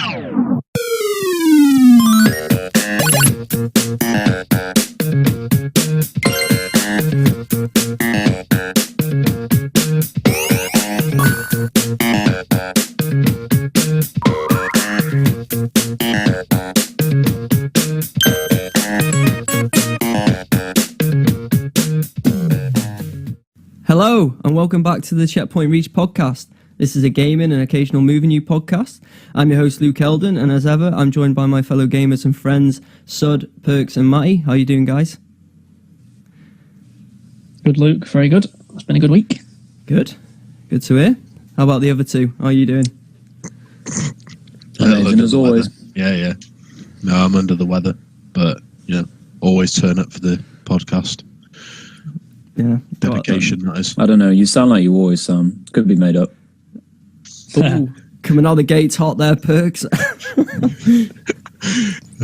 Hello, and welcome back to the Checkpoint Reach podcast. This is a gaming and occasional movie new podcast. I'm your host, Luke Eldon, and as ever, I'm joined by my fellow gamers and friends, Sud, Perks, and Matty. How are you doing, guys? Good, Luke. Very good. It's been a good week. Good. Good to hear. How about the other two? How are you doing? Amazing as always. Yeah. No, I'm under the weather, but, always turn up for the podcast. Yeah. Dedication, that is. I don't know. You sound like you always sound. Could be made up. Ooh, coming out the gates hot there, Perks.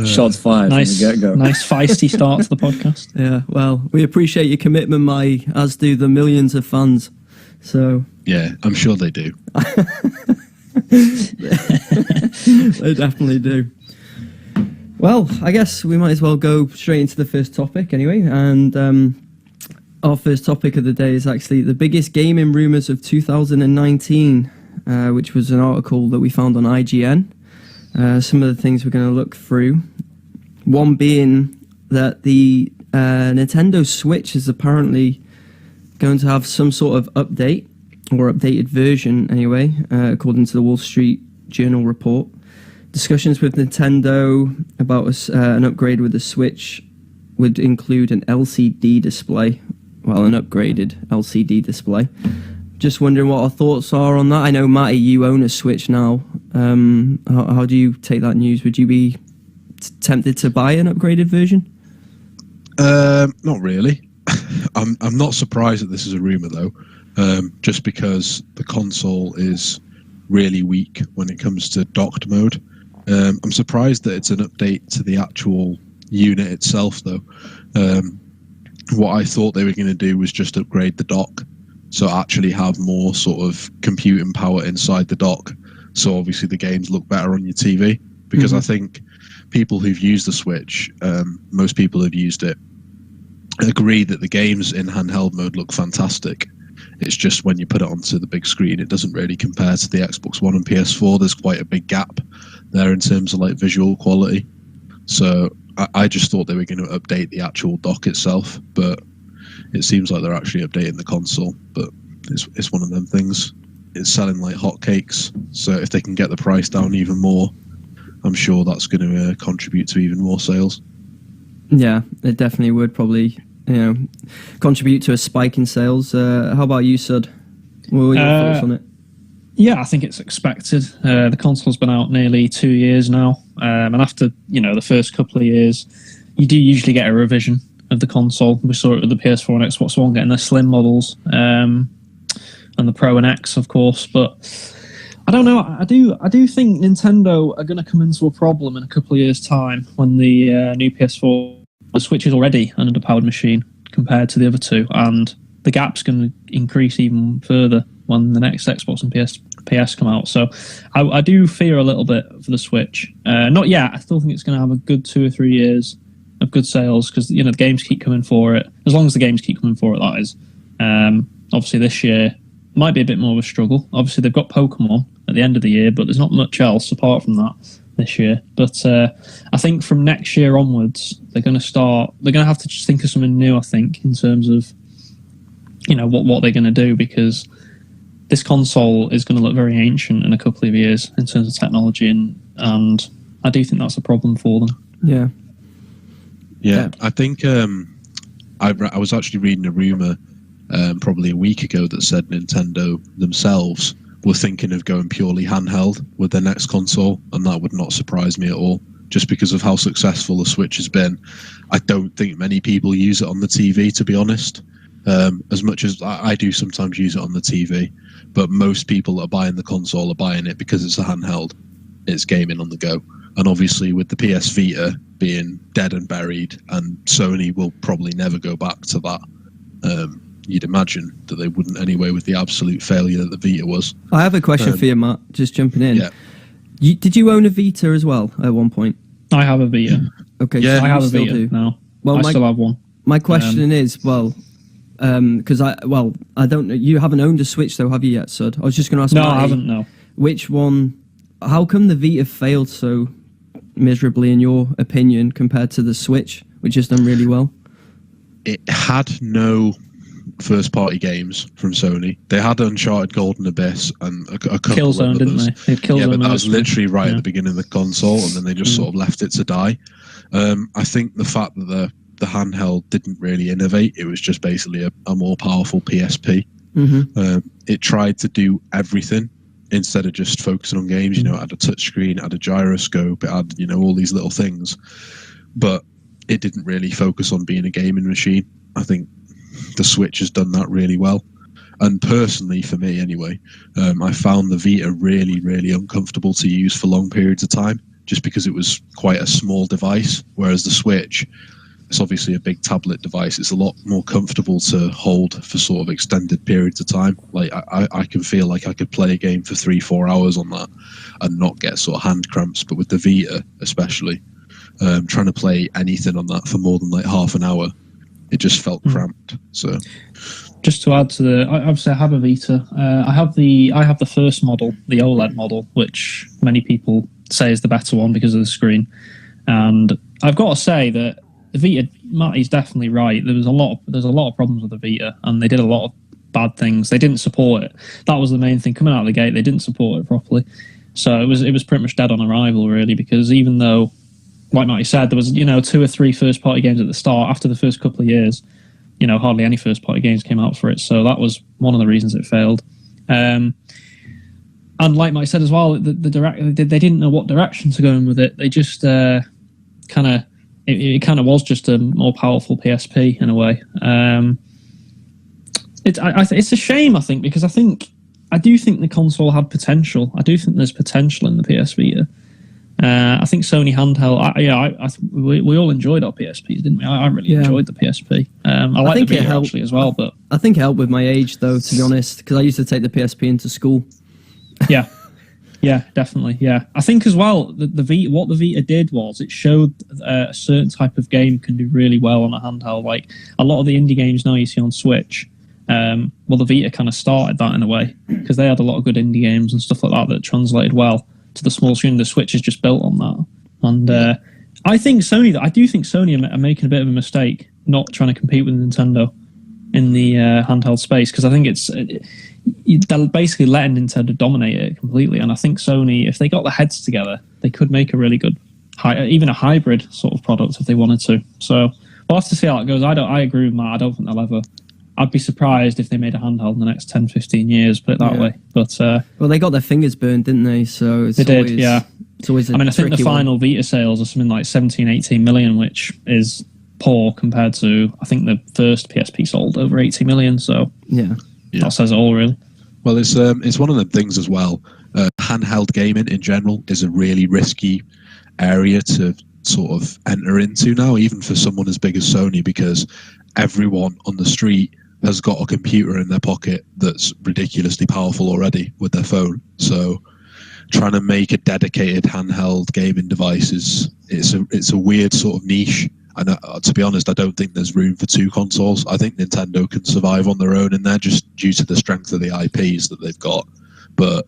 Shots fired from the get-go. Nice feisty start to the podcast. Yeah, well, we appreciate your commitment, Matty, as do the millions of fans. So yeah, I'm sure they do. They definitely do. Well, I guess we might as well go straight into the first topic anyway. And our first topic of the day is actually the biggest gaming rumours of 2019, which was an article that we found on IGN. Some of the things we're going to look through. One being that the Nintendo Switch is apparently going to have some sort of update, or updated version anyway, according to the Wall Street Journal report. Discussions with Nintendo about an upgrade with the Switch would include an LCD display. Well, an upgraded LCD display. Just wondering what our thoughts are on that. I know, Matty, you own a Switch now. How do you take that news? Would you be tempted to buy an upgraded version? Not really. I'm not surprised that this is a rumour, though, just because the console is really weak when it comes to docked mode. I'm surprised that it's an update to the actual unit itself, though. What I thought they were going to do was just upgrade the dock, so actually have more sort of computing power inside the dock, so obviously the games look better on your TV. Because I think people who've used the Switch, most people who've used it, agree that the games in handheld mode look fantastic. It's just when you put it onto the big screen, it doesn't really compare to the Xbox One and PS4. There's quite a big gap there in terms of like visual quality. So I just thought they were going to update the actual dock itself, but it seems like they're actually updating the console. But it's one of them things. It's selling like hotcakes, so if they can get the price down even more, I'm sure that's going to contribute to even more sales. Yeah, it definitely would probably, contribute to a spike in sales. How about you, Sud? What were your thoughts on it? Yeah, I think it's expected. The console's been out nearly 2 years now, and after the first couple of years, you do usually get a revision of the console. We saw it with the PS4 and Xbox One getting the slim models, and the Pro and X, of course. But I don't know. I do think Nintendo are going to come into a problem in a couple of years' time when the new PS4, the Switch is already an underpowered machine compared to the other two, and the gap's going to increase even further when the next Xbox and PS come out. So I do fear a little bit for the Switch. Not yet. I still think it's going to have a good 2 or 3 years of good sales because the games keep coming for it. As long as the games keep coming for it, that is. Obviously, this year might be a bit more of a struggle. Obviously, they've got Pokemon at the end of the year, but there's not much else apart from that this year. But I think from next year onwards, they're going to have to just think of something new, I think, in terms of what they're going to do, because this console is going to look very ancient in a couple of years in terms of technology, and I do think that's a problem for them. Yeah. I think I was actually reading a rumor probably a week ago that said Nintendo themselves were thinking of going purely handheld with their next console, and that would not surprise me at all, just because of how successful the Switch has been. I don't think many people use it on the TV, to be honest. As much as I do sometimes use it on the TV, but most people that are buying the console are buying it because it's a handheld. It's gaming on the go. And obviously with the PS Vita being dead and buried, and Sony will probably never go back to that, you'd imagine that they wouldn't anyway with the absolute failure that the Vita was. I have a question for you, Matt, just jumping in. Yeah. Did you own a Vita as well at one point? I have a Vita. Okay, Yeah, so I you have a still Vita do. now. Well, I still have one. My question is, because I don't know. You haven't owned a Switch though, have you yet, Sud? I was just going to ask. No, Matty, I haven't. No. Which one? How come the Vita failed so miserably, in your opinion, compared to the Switch, which has done really well? It had no first-party games from Sony. They had Uncharted Golden Abyss and a couple Killzone, of others. didn't they? Killzone, But that was literally right yeah. at the beginning of the console, and then they just sort of left it to die. I think the fact that the handheld didn't really innovate, it was just basically a more powerful PSP. Mm-hmm. It tried to do everything instead of just focusing on games. You know, it had a touchscreen, it had a gyroscope, it had, all these little things. But it didn't really focus on being a gaming machine. I think the Switch has done that really well. And personally, for me anyway, I found the Vita really, really uncomfortable to use for long periods of time, just because it was quite a small device, whereas the Switch, it's obviously a big tablet device. It's a lot more comfortable to hold for sort of extended periods of time. Like I can feel like I could play a game for 3-4 hours on that and not get sort of hand cramps. But with the Vita, especially, trying to play anything on that for more than like half an hour, it just felt cramped. So, just to add to the, obviously I have a Vita. I have the first model, the OLED model, which many people say is the better one because of the screen. And I've got to say that the Vita, Matty's definitely right. There's a lot of problems with the Vita, and they did a lot of bad things. They didn't support it. That was the main thing coming out of the gate. They didn't support it properly, so it was pretty much dead on arrival, really. Because even though, like Matty said, there was 2 or 3 first party games at the start. After the first couple of years, hardly any first party games came out for it. So that was one of the reasons it failed. And like Matty said as well, they didn't know what direction to go in with it. They just It kind of was just a more powerful PSP in a way. It's a shame, I think, because I do think the console had potential. I do think there's potential in the PS Vita. I think Sony handheld. We all enjoyed our PSPs, didn't we? I really enjoyed the PSP. I like the Vita actually as well, but I think it helped with my age, though, to be honest, because I used to take the PSP into school. Yeah. Yeah, definitely. Yeah, I think as well the Vita. What the Vita did was it showed a certain type of game can do really well on a handheld. Like a lot of the indie games now you see on Switch. The Vita kind of started that in a way because they had a lot of good indie games and stuff like that translated well to the small screen. The Switch is just built on that, and I think Sony. I do think Sony are making a bit of a mistake not trying to compete with Nintendo in the handheld space, because I think they're basically letting Nintendo dominate it completely. And I think Sony, if they got their heads together, they could make a really good, even a hybrid sort of product if they wanted to. So we'll have to see how it goes. I agree with Matt. I don't think they'll ever. I'd be surprised if they made a handheld in the next 10, 15 years, put it that way. But well, they got their fingers burned, didn't they? So it's they always, did, yeah. It's always I think the final Vita sales are something like 17, 18 million, which is poor compared to, I think the first PSP sold over 80 million. So that says it all, really. Well, it's one of the things as well. Handheld gaming in general is a really risky area to sort of enter into now, even for someone as big as Sony, because everyone on the street has got a computer in their pocket that's ridiculously powerful already with their phone. So trying to make a dedicated handheld gaming device it's a weird sort of niche. And to be honest, I don't think there's room for 2 consoles. I think Nintendo can survive on their own in there just due to the strength of the IPs that they've got. But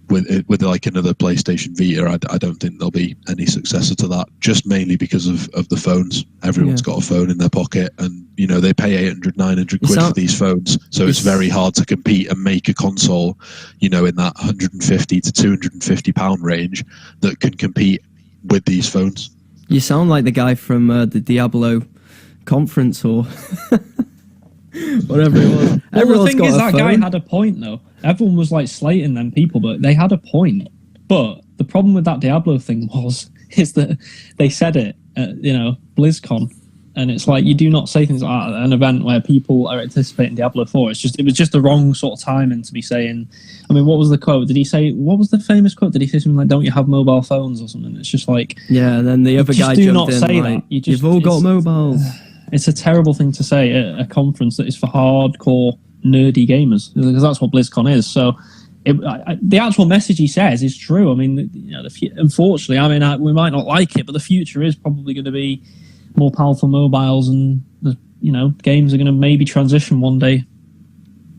with like another PlayStation Vita, I don't think there'll be any successor to that, just mainly because of the phones. Everyone's got a phone in their pocket, and they pay 800, 900 quid for these phones. So it's very hard to compete and make a console, in that 150 to 250 pound range that can compete with these phones. You sound like the guy from the Diablo conference or whatever it was. Well, the thing is, that guy had a point, though. Everyone was like slating them people, but they had a point. But the problem with that Diablo thing is that they said it at, BlizzCon. And it's like, you do not say things like that at an event where people are anticipating Diablo 4. It was just the wrong sort of timing to be saying. I mean, what was the quote? What was the famous quote? Did he say something like, "Don't you have mobile phones" or something? It's just like, and then the other guy jumped in like, "You've all got mobiles." It's a terrible thing to say at a conference that is for hardcore nerdy gamers, because that's what BlizzCon is. So the actual message he says is true. I mean, unfortunately, we might not like it, but the future is probably going to be more powerful mobiles, and games are going to maybe transition one day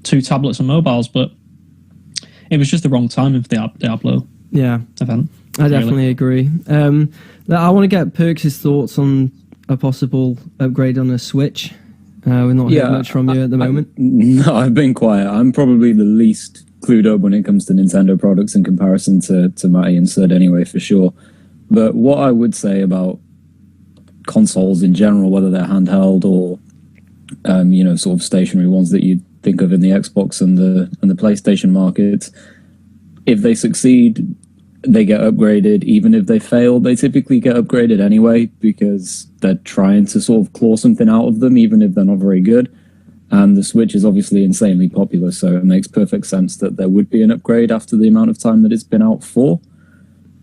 to tablets and mobiles. But it was just the wrong timing for the Diablo event. I definitely agree. I want to get Perks' thoughts on a possible upgrade on a Switch. We're not hearing much from you at the moment. No, I've been quiet. I'm probably the least clued up when it comes to Nintendo products in comparison to Matty and Sid anyway, for sure. But what I would say about consoles in general, whether they're handheld or sort of stationary ones that you'd think of in the Xbox and the PlayStation markets, if they succeed, they get upgraded. Even if they fail, they typically get upgraded anyway, because they're trying to sort of claw something out of them, even if they're not very good. And the Switch is obviously insanely popular, so it makes perfect sense that there would be an upgrade after the amount of time that it's been out for.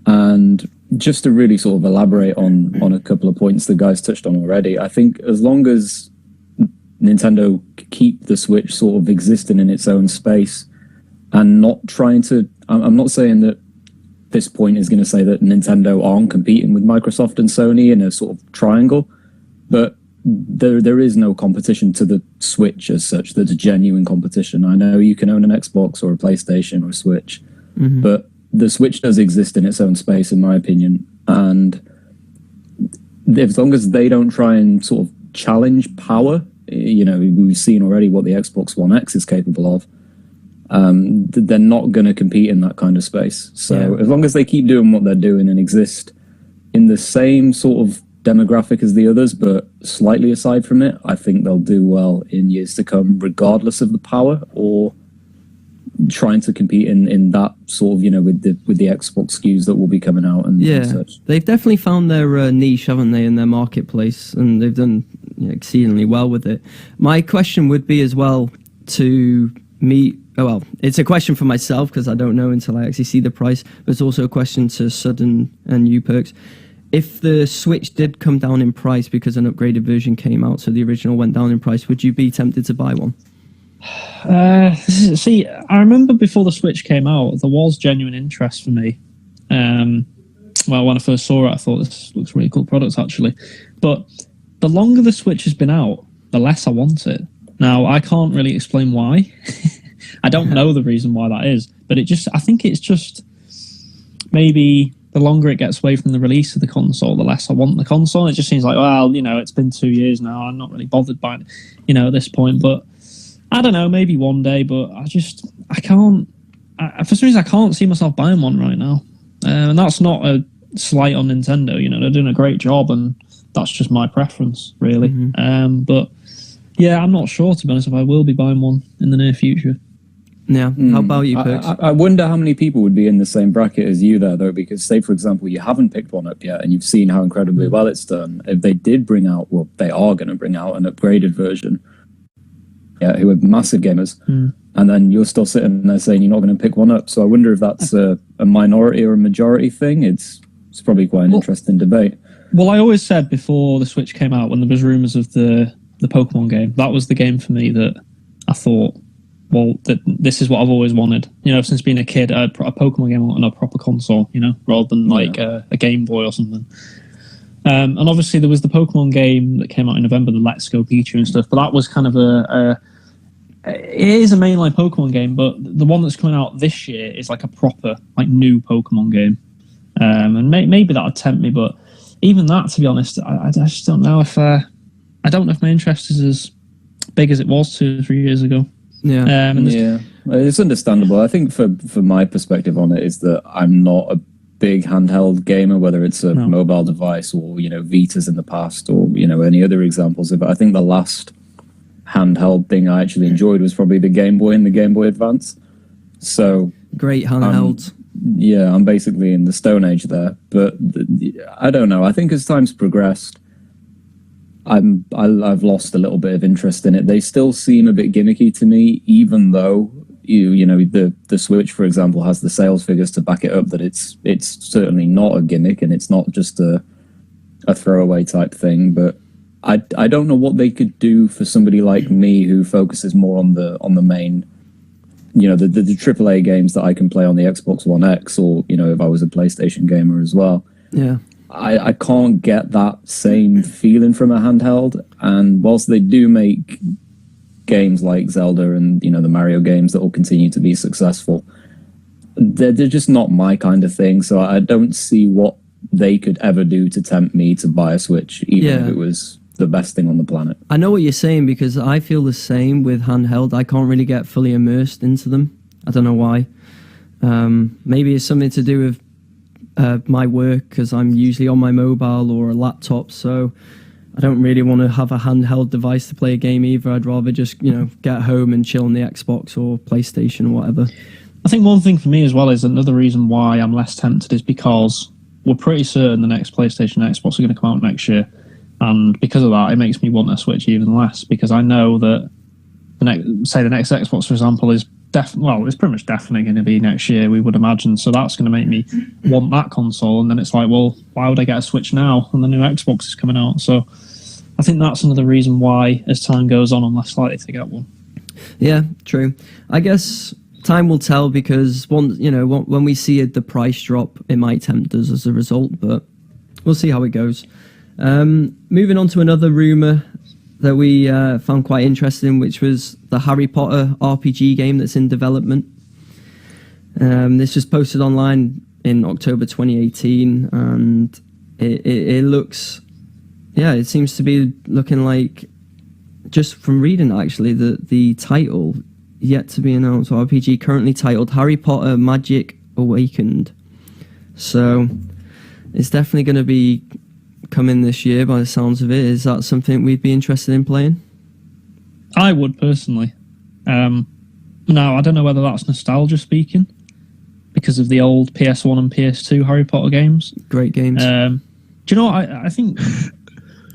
And just to really sort of elaborate on a couple of points the guys touched on already, I think as long as Nintendo keep the Switch sort of existing in its own space and not trying to... I'm not saying that this point is going to say that Nintendo aren't competing with Microsoft and Sony in a sort of triangle, but there is no competition to the Switch as such that's a genuine competition. I know you can own an Xbox or a PlayStation or a Switch, but the Switch does exist in its own space, in my opinion, and as long as they don't try and sort of challenge power, we've seen already what the Xbox One X is capable of, they're not going to compete in that kind of space. So as long as they keep doing what they're doing and exist in the same sort of demographic as the others, but slightly aside from it, I think they'll do well in years to come, regardless of the power or trying to compete in that sort of, with the Xbox SKUs that will be coming out and such. They've definitely found their niche, haven't they, in their marketplace, and they've done exceedingly well with it. My question would be as well to me. Well, it's a question for myself because I don't know until I actually see the price, but it's also a question to Sudden and you, Perks. If the Switch did come down in price because an upgraded version came out, so the original went down in price, would you be tempted to buy one? See, I remember before the Switch came out, there was genuine interest for me. Well, when I first saw it, I thought this looks a really cool product, actually. But the longer the Switch has been out, the less I want it. Now, I can't really explain why. I don't know the reason why that is, but I think it's just maybe the longer it gets away from the release of the console, the less I want the console. It just seems like, well, it's been 2 years now. I'm not really bothered by it, at this point. But I don't know, maybe one day. But I can't. For some reason, I can't see myself buying one right now. And that's not a slight on Nintendo. They're doing a great job, and that's just my preference, really. But yeah, I'm not sure, to be honest, if I will be buying one in the near future. Yeah. How about you, Perks? I wonder how many people would be in the same bracket as you there, though, because say, for example, you haven't picked one up yet and you've seen how incredibly well it's done. If they did bring out, well, they are going to bring out an upgraded version, who are massive gamers, and then you're still sitting there saying you're not going to pick one up. So I wonder if that's a minority or a majority thing. It's probably quite an interesting debate. Well, I always said before the Switch came out, when there was rumours of the Pokemon game, that was the game for me that I thought, well, this is what I've always wanted. Since being a kid, a Pokemon game on a proper console, rather than like a Game Boy or something. And obviously there was the Pokemon game that came out in November, the Let's Go Pikachu and stuff, but that was kind of it is a mainline Pokemon game, but the one that's coming out this year is like a proper, like, new Pokemon game. And maybe that would tempt me, but even that, to be honest, I just don't know if I don't know if my interest is as big as it was 2 or 3 years ago. It's understandable. I think for my perspective on it is that I'm not a big handheld gamer, whether it's a mobile device or Vitas in the past or any other examples of it. I think the last handheld thing I actually enjoyed was probably the Game Boy and the Game Boy Advance. So great handhelds. I'm basically in the Stone Age there, but I don't know. I think as time's progressed, I've lost a little bit of interest in it. They still seem a bit gimmicky to me, even though the Switch, for example, has the sales figures to back it up that it's certainly not a gimmick and it's not just a throwaway type thing. But I don't know what they could do for somebody like me who focuses more on the main the AAA games that I can play on the Xbox One X, or if I was a PlayStation gamer as well. Yeah. I can't get that same feeling from a handheld. And whilst they do make games like Zelda and the Mario games that will continue to be successful, they're just not my kind of thing. So I don't see what they could ever do to tempt me to buy a Switch, even if it was the best thing on the planet. I know what you're saying, because I feel the same with handheld. I can't really get fully immersed into them. I don't know why. Maybe it's something to do with my work, because I'm usually on my mobile or a laptop, so I don't really want to have a handheld device to play a game either. I'd rather just get home and chill on the Xbox or PlayStation or whatever. I think one thing for me as well is another reason why I'm less tempted is because we're pretty certain the next PlayStation and Xbox are going to come out next year, and because of that it makes me want a Switch even less, because I know that the next Xbox, for example, is it's pretty much definitely going to be next year, we would imagine. So that's going to make me want that console. And then it's like, well, why would I get a Switch now when the new Xbox is coming out? So I think that's another reason why, as time goes on, I'm less likely to get one. Yeah, true. I guess time will tell, because when we see the price drop, it might tempt us as a result. But we'll see how it goes. Moving on to another rumour that we found quite interesting, which was the Harry Potter RPG game that's in development. This was posted online in October 2018, and it looks, it seems to be looking like, just from reading actually, the title, yet to be announced RPG, currently titled Harry Potter Magic Awakened. So it's definitely going to be coming this year by the sounds of it. Is that something we'd be interested in playing? I would personally. Now, I don't know whether that's nostalgia speaking, because of the old PS1 and PS2 Harry Potter games. Great games. Do you know what? I think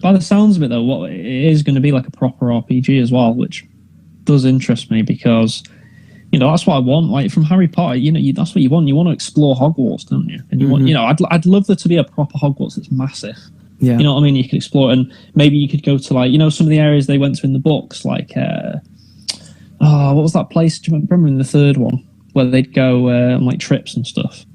by the sounds of it, though, what it is going to be like a proper RPG as well, which does interest me, because that's what I want. Like, from Harry Potter, that's what you want. You want to explore Hogwarts, don't you? And you want, I'd love there to be a proper Hogwarts that's massive. Yeah. You know what I mean? You could explore, and maybe you could go to, like, some of the areas they went to in the books, like, what was that place? Do you remember in the third one where they'd go on like trips and stuff?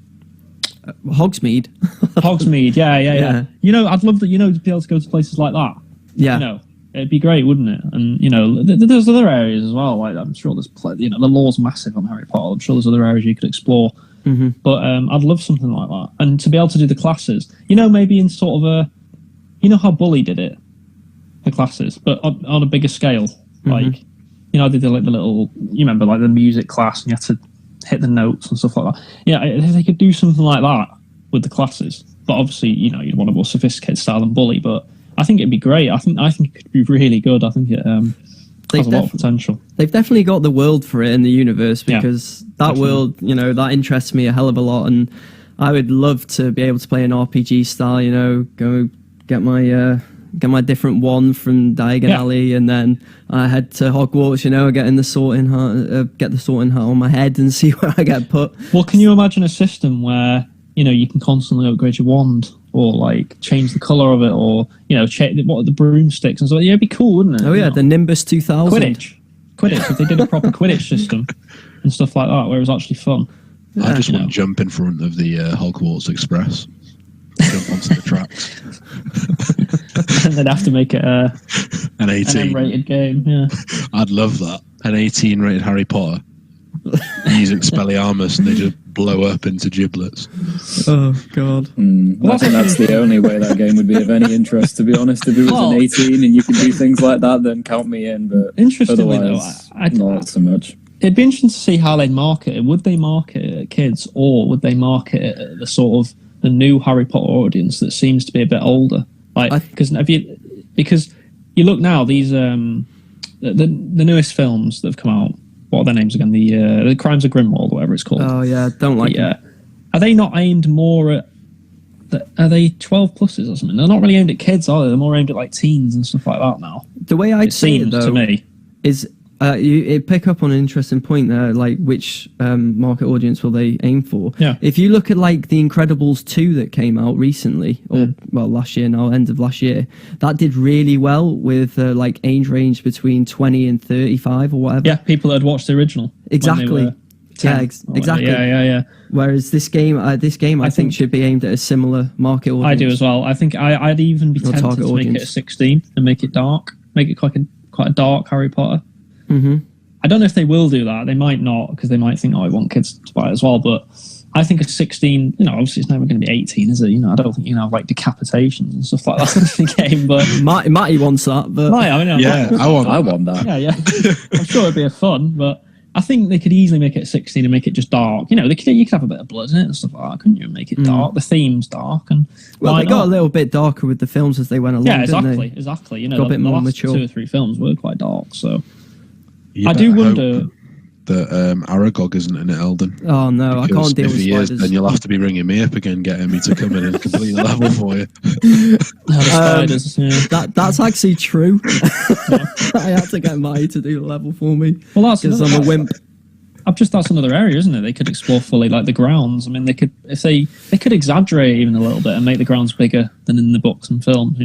Hogsmeade. Hogsmeade, yeah. I'd love that. To be able to go to places like that. Yeah. It'd be great, wouldn't it? And there's other areas as well. Like, I'm sure there's the lore's massive on Harry Potter. I'm sure there's other areas you could explore. Mm-hmm. But I'd love something like that, and to be able to do the classes. Maybe in sort of a, how Bully did it, the classes, but on a bigger scale. Mm-hmm. Like, they did like the little. You remember, like, the music class, and you had to hit the notes and stuff like that. Yeah, if they could do something like that with the classes, but obviously, you'd want a more sophisticated style than Bully, but I think it'd be great. I think it could be really good. I think it has a lot of potential. They've definitely got the world for it in the universe, because that world, that interests me a hell of a lot, and I would love to be able to play an RPG style. Go get my different wand from Diagon Alley, and then I head to Hogwarts. Get the sorting hat on my head and see where I get put. Well, can you imagine a system where you can constantly upgrade your wand, or like change the color of it, or change what the broomsticks and so? Yeah, it'd be cool, wouldn't it? Oh yeah, the Nimbus 2000. Quidditch. If they did a proper Quidditch system and stuff like that, where it was actually fun. I just want to jump in front of the Hogwarts Express, jump onto the tracks, and they'd have to make it an 18 M-rated game. Yeah, I'd love that. An 18 rated Harry Potter using Expelliarmus, and they just blow up into giblets. Oh god. I think that's the only way that game would be of any interest, to be honest. If it was an 18 and you could do things like that, then count me in. But interestingly, otherwise, not so much. It'd be interesting to see how they'd market it. Would they market it at kids, or would they market it at the sort of the new Harry Potter audience that seems to be a bit older? Like, because you look now, these the newest films that have come out. What are their names again? The Crimes of Grindelwald, or whatever it's called. Oh yeah, don't like it. Are they not aimed more at? Are they 12 pluses or something? They're not really aimed at kids, are they? They're more aimed at like teens and stuff like that now. The way I'd see it, though, to me, is You pick up on an interesting point there, like which market audience will they aim for? Yeah. If you look at like The Incredibles 2 that came out recently, or well, last year now, end of last year, that did really well with like age range between 20 and 35 or whatever. Yeah, people that had watched the original. Exactly. Yeah, exactly. Yeah. Whereas this game, I think should be aimed at a similar market audience. I do as well. I think I'd even be Or tempted target to make it audience. a 16 and make it dark, make it quite a dark Harry Potter. Mm-hmm. I don't know if they will do that. They might not, because they might think, I want kids to buy it as well. But I think a 16, obviously it's never going to be 18, is it? I don't think you can have like decapitations and stuff like that in the game. But Matty wants that, but I want that. Yeah. I'm sure it'd be fun, but I think they could easily make it 16 and make it just dark. You could have a bit of blood in it and stuff like that, couldn't you? Make it dark. The theme's dark, and they got a little bit darker with the films as they went along. Yeah, didn't they? exactly. Got a bit more the last mature. 2 or 3 films were quite dark, so You I do better wonder. hope that Aragog isn't in it, Eldon. Oh no, Because I can't deal if with he spiders. is, then you'll have to be ringing me up again, getting me to come in and complete the level for you. The spiders, yeah. That's actually true. I had to get Matty to do the level for me Well, that's because I'm a wimp. that's another area, isn't it? They could explore fully, like the grounds. I mean, they could exaggerate even a little bit and make the grounds bigger than in the books and films,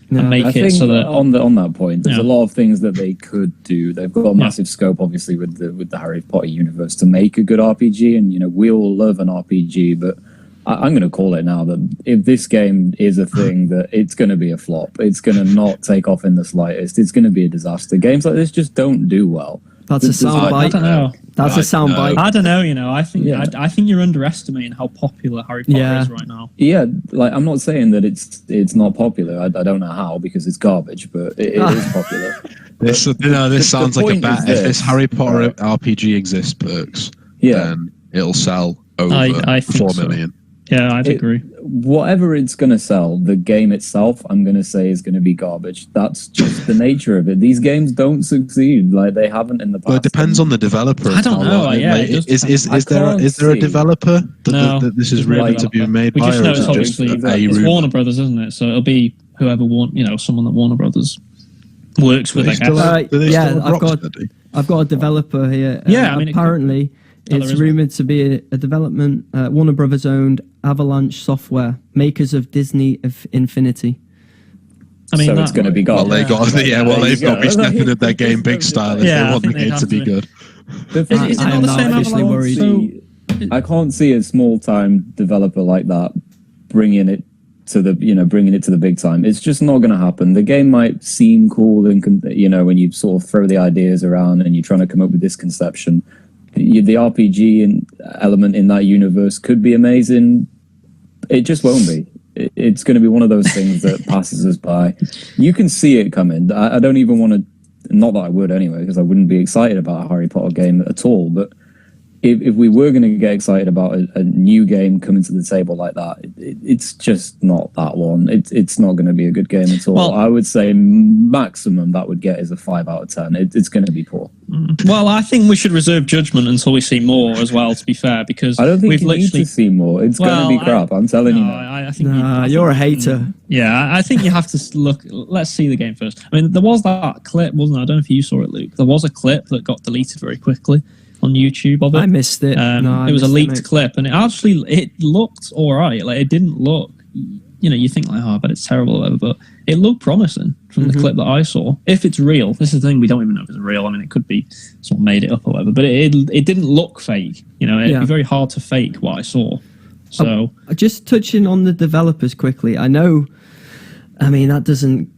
and make I it think so that on that point, there's a lot of things that they could do. They've got a massive scope, obviously, with the Harry Potter universe to make a good RPG, and we all love an RPG. But I'm going to call it now that if this game is a thing, that it's going to be a flop. It's going to not take off in the slightest. It's going to be a disaster. Games like this just don't do well. That's a sound I bite. don't know. That's a sound bite. I don't know. I think I think you're underestimating how popular Harry Potter is right now. Yeah, like I'm not saying that it's not popular. I don't know how, because it's garbage, but it is popular. This sounds like a bet. If this Harry Potter RPG exists, Perks, then it'll sell over I think 4 so. million. Yeah, I'd agree. Whatever it's going to sell, the game itself, I'm going to say, is going to be garbage. That's just the nature of it. These games don't succeed, like they haven't in the past. Well, it depends on the developer. I don't know. Is there a developer that this is really to be made we by, just or know is it's it just obviously a it's rumor? Warner Brothers, isn't it? So it'll be whoever someone that Warner Brothers works with. I guess. I've got a developer here. Apparently, it's rumoured to be a development, Warner Brothers owned Avalanche Software, makers of Disney of Infinity. I mean, so it's going to be garbage. Well, they've got to be stepping up their game big style if they want the game to be good. Is it not the same worried. I can't see a small-time developer like that bringing it to the big time. It's just not going to happen. The game might seem cool, and when you sort of throw the ideas around and you're trying to come up with this conception. The RPG element in that universe could be amazing. It just won't be. It's going to be one of those things that passes us by. You can see it coming. I don't even want to, not that I would anyway, because I wouldn't be excited about a Harry Potter game at all. But if we were going to get excited about a new game coming to the table like that, it's just not that one. It's not going to be a good game at all. Well, I would say maximum that would get is a 5 out of 10. It's going to be poor. Well, I think we should reserve judgment until we see more as well, to be fair, because I don't think we need to see more. It's going to be crap. I'm telling you. I think you're a hater. Yeah, I think you have to look. Let's see the game first. I mean, there was that clip, wasn't there? I don't know if you saw it, Luke. There was a clip that got deleted very quickly on YouTube of it. I missed it. It was a leaked clip, and it looked all right. Like, it didn't look, you think like, I bet it's terrible or whatever, but it looked promising from the clip that I saw. If it's real, this is the thing, we don't even know if it's real. I mean, it could be someone made it up or whatever, but it didn't look fake. It'd be very hard to fake what I saw. So just touching on the developers quickly, I know, that doesn't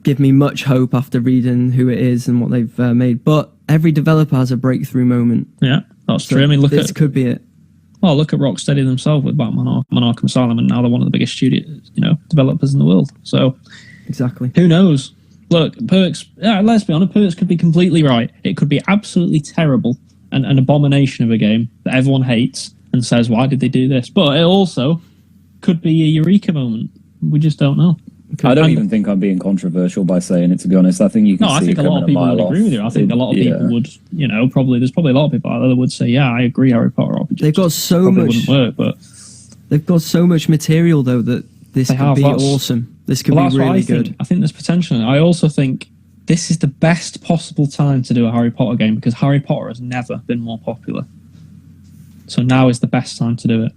give me much hope after reading who it is and what they've made, but every developer has a breakthrough moment. Yeah, that's true. I mean, this could be it. Well, look at Rocksteady themselves with Batman Arkham Asylum, and now they're one of the biggest developers in the world. So exactly, who knows? Look, Perks. Yeah, let's be honest. Perks could be completely right. It could be absolutely terrible and an abomination of a game that everyone hates and says, "Why did they do this?" But it also could be a eureka moment. We just don't know. I don't even think I'm being controversial by saying it, to be honest. I think you can see I think a lot of people would agree with you. I think a lot of people would, there's probably a lot of people out there that would say, yeah, I agree, Harry Potter RPGs. They've got so much. Wouldn't work, but they've got so much material, though, that this could be awesome. This could be really good. I think there's potential. I also think this is the best possible time to do a Harry Potter game because Harry Potter has never been more popular. So now is the best time to do it.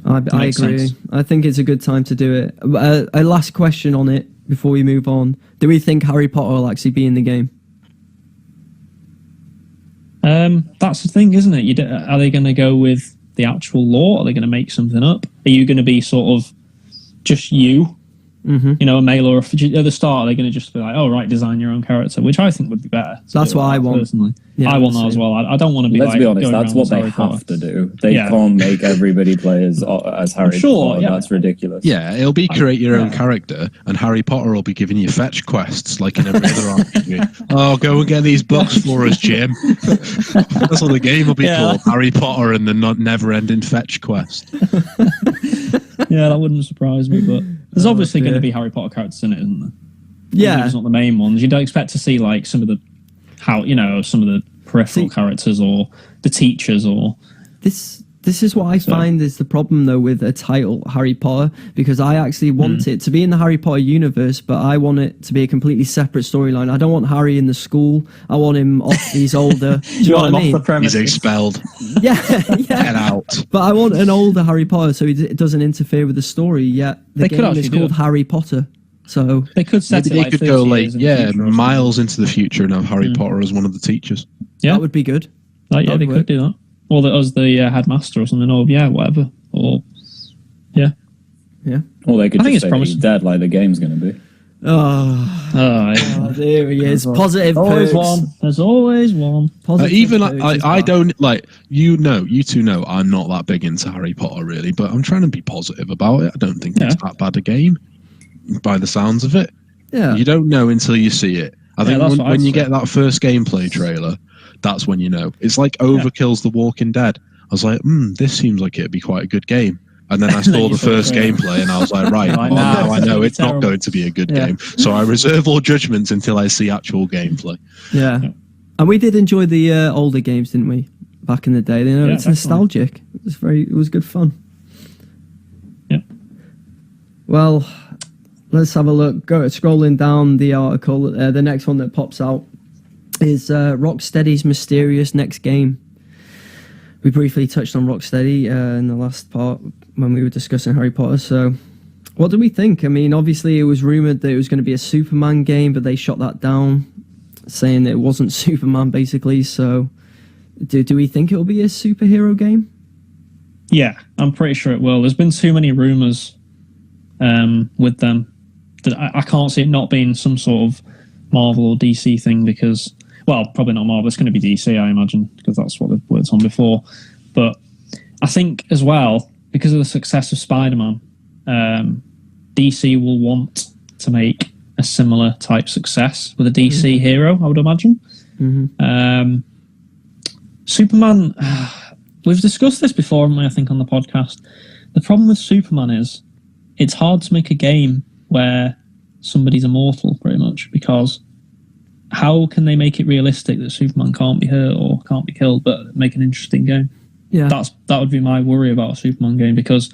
I agree. Sense. I think it's a good time to do it. A last question on it before we move on. Do we think Harry Potter will actually be in the game? That's the thing, isn't it? Are they going to go with the actual lore? Are they going to make something up? Are you going to be sort of just you? Mm-hmm. You know, a male or at the start, are they going to just be like, oh, right, design your own character, which I think would be better. That's what I want. Personally. Yeah, I want that as well. I don't want to be Let's like... be honest, going that's around what they Harry Potter. have to do. They can't make everybody play as Harry Potter. Yeah. That's ridiculous. Yeah, it'll be create your own character, and Harry Potter will be giving you fetch quests like in every other RPG. Oh, go and get these books for us, Jim. That's what the game will be called. Harry Potter and the never-ending fetch quest. Yeah, that wouldn't surprise me, but there's obviously going to be Harry Potter characters in it, isn't there? Yeah. It's not the main ones. You don't expect to see like some of the peripheral characters or the teachers or... This is what I find is the problem, though, with a title, Harry Potter, because I actually want it to be in the Harry Potter universe, but I want it to be a completely separate storyline. I don't want Harry in the school. I want him off. He's older. Do you know what I mean? He's expelled. Yeah. Get out. But I want an older Harry Potter so it doesn't interfere with the story, yet the game is called Harry Potter. So they could set maybe it they could go like miles into the future and have Harry Potter as one of the teachers. Yeah, that would be good. They could do that. Or the headmaster or something. Or whatever. Or yeah. Or they could just say he's dead, like the game's going to be. There he is. Positive. Always one. There's always one. I don't like you two know I'm not that big into Harry Potter really, but I'm trying to be positive about it. I don't think it's that bad a game by the sounds of it. Yeah. You don't know until you see it. I think when you get that first gameplay trailer, that's when you know. It's like Overkill's The Walking Dead. I was like, this seems like it'd be quite a good game. And then I saw the first gameplay and I was like, right, now I know it's not going to be a good game. So I reserve all judgments until I see actual gameplay. Yeah. And we did enjoy the older games, didn't we? Back in the day. You know, it's nostalgic. It was good fun. Yeah. Well, let's have a look. Scrolling down the article, the next one that pops out is Rocksteady's mysterious next game. We briefly touched on Rocksteady in the last part when we were discussing Harry Potter. So, what do we think? I mean, obviously it was rumoured that it was going to be a Superman game, but they shot that down, saying that it wasn't Superman, basically. So, do we think it will be a superhero game? Yeah, I'm pretty sure it will. There's been too many rumours with them that I can't see it not being some sort of Marvel or DC thing because... Well, probably not Marvel. It's going to be DC, I imagine, because that's what they've worked on before. But I think as well, because of the success of Spider-Man, DC will want to make a similar type success with a DC hero, I would imagine. Mm-hmm. Superman, we've discussed this before, haven't we, I think, on the podcast. The problem with Superman is it's hard to make a game where somebody's immortal, pretty much, because... How can they make it realistic that Superman can't be hurt or can't be killed, but make an interesting game? Yeah, that would be my worry about a Superman game because,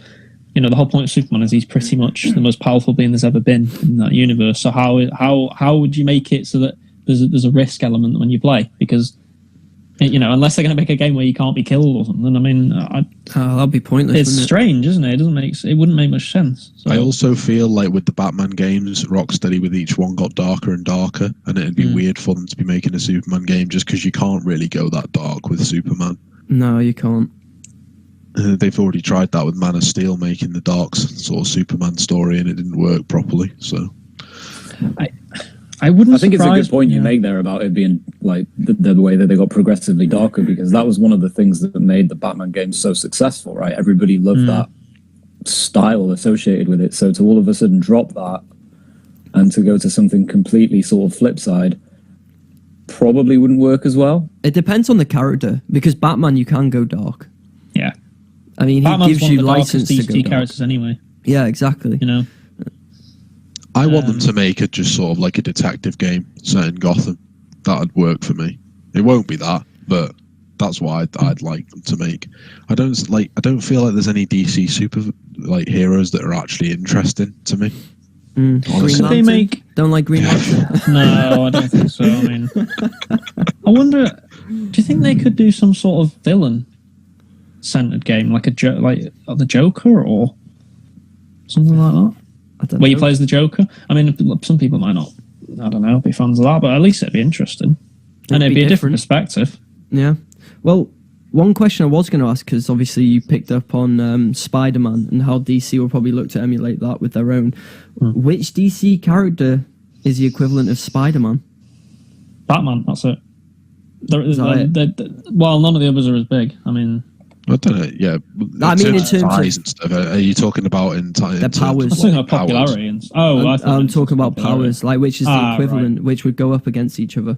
you know, the whole point of Superman is he's pretty much the most powerful being there's ever been in that universe. So how would you make it so that there's a risk element when you play? Because, you know, unless they're going to make a game where you can't be killed or something, I mean, that'd be pointless. It's strange, isn't it? It wouldn't make much sense. So. I also feel like with the Batman games, Rocksteady with each one got darker and darker, and it'd be weird for them to be making a Superman game just because you can't really go that dark with Superman. No, you can't. They've already tried that with Man of Steel, making the dark sort of Superman story, and it didn't work properly. So. I think it's a good point you make there about it being like the way that they got progressively darker, because that was one of the things that made the Batman games so successful, right? Everybody loved that style associated with it. So to all of a sudden drop that and to go to something completely sort of flip side probably wouldn't work as well. It depends on the character, because Batman you can go dark. Yeah. I mean, he gives you license to go dark. Characters anyway. Yeah, exactly. You know. I want them to make it just sort of like a detective game set in Gotham. That'd work for me. It won't be that, but that's what I'd like them to make. I don't feel like there's any DC super like heroes that are actually interesting to me. Green Honestly. Could they Lantern? make? Don't like Green Lantern? No, I don't think so. I mean, I wonder. Do you think they could do some sort of villain-centered game, like like the Joker or something like that, I don't where know. you play as the Joker? I mean, some people might not. I don't know, be fans of that, but at least it'd be interesting, and it'd be a different perspective. Yeah. Well, one question I was going to ask, because obviously you picked up on Spider-Man and how DC will probably look to emulate that with their own. Which DC character is the equivalent of Spider-Man? Batman. That's it. that Well, none of the others are as big. I mean, I don't know. Yeah, I mean, in terms of size and stuff. Are you talking about in terms their powers? I of, think like, about popularity. And, I thought I'm it was talking about popularity. powers, like which is the equivalent, which would go up against each other.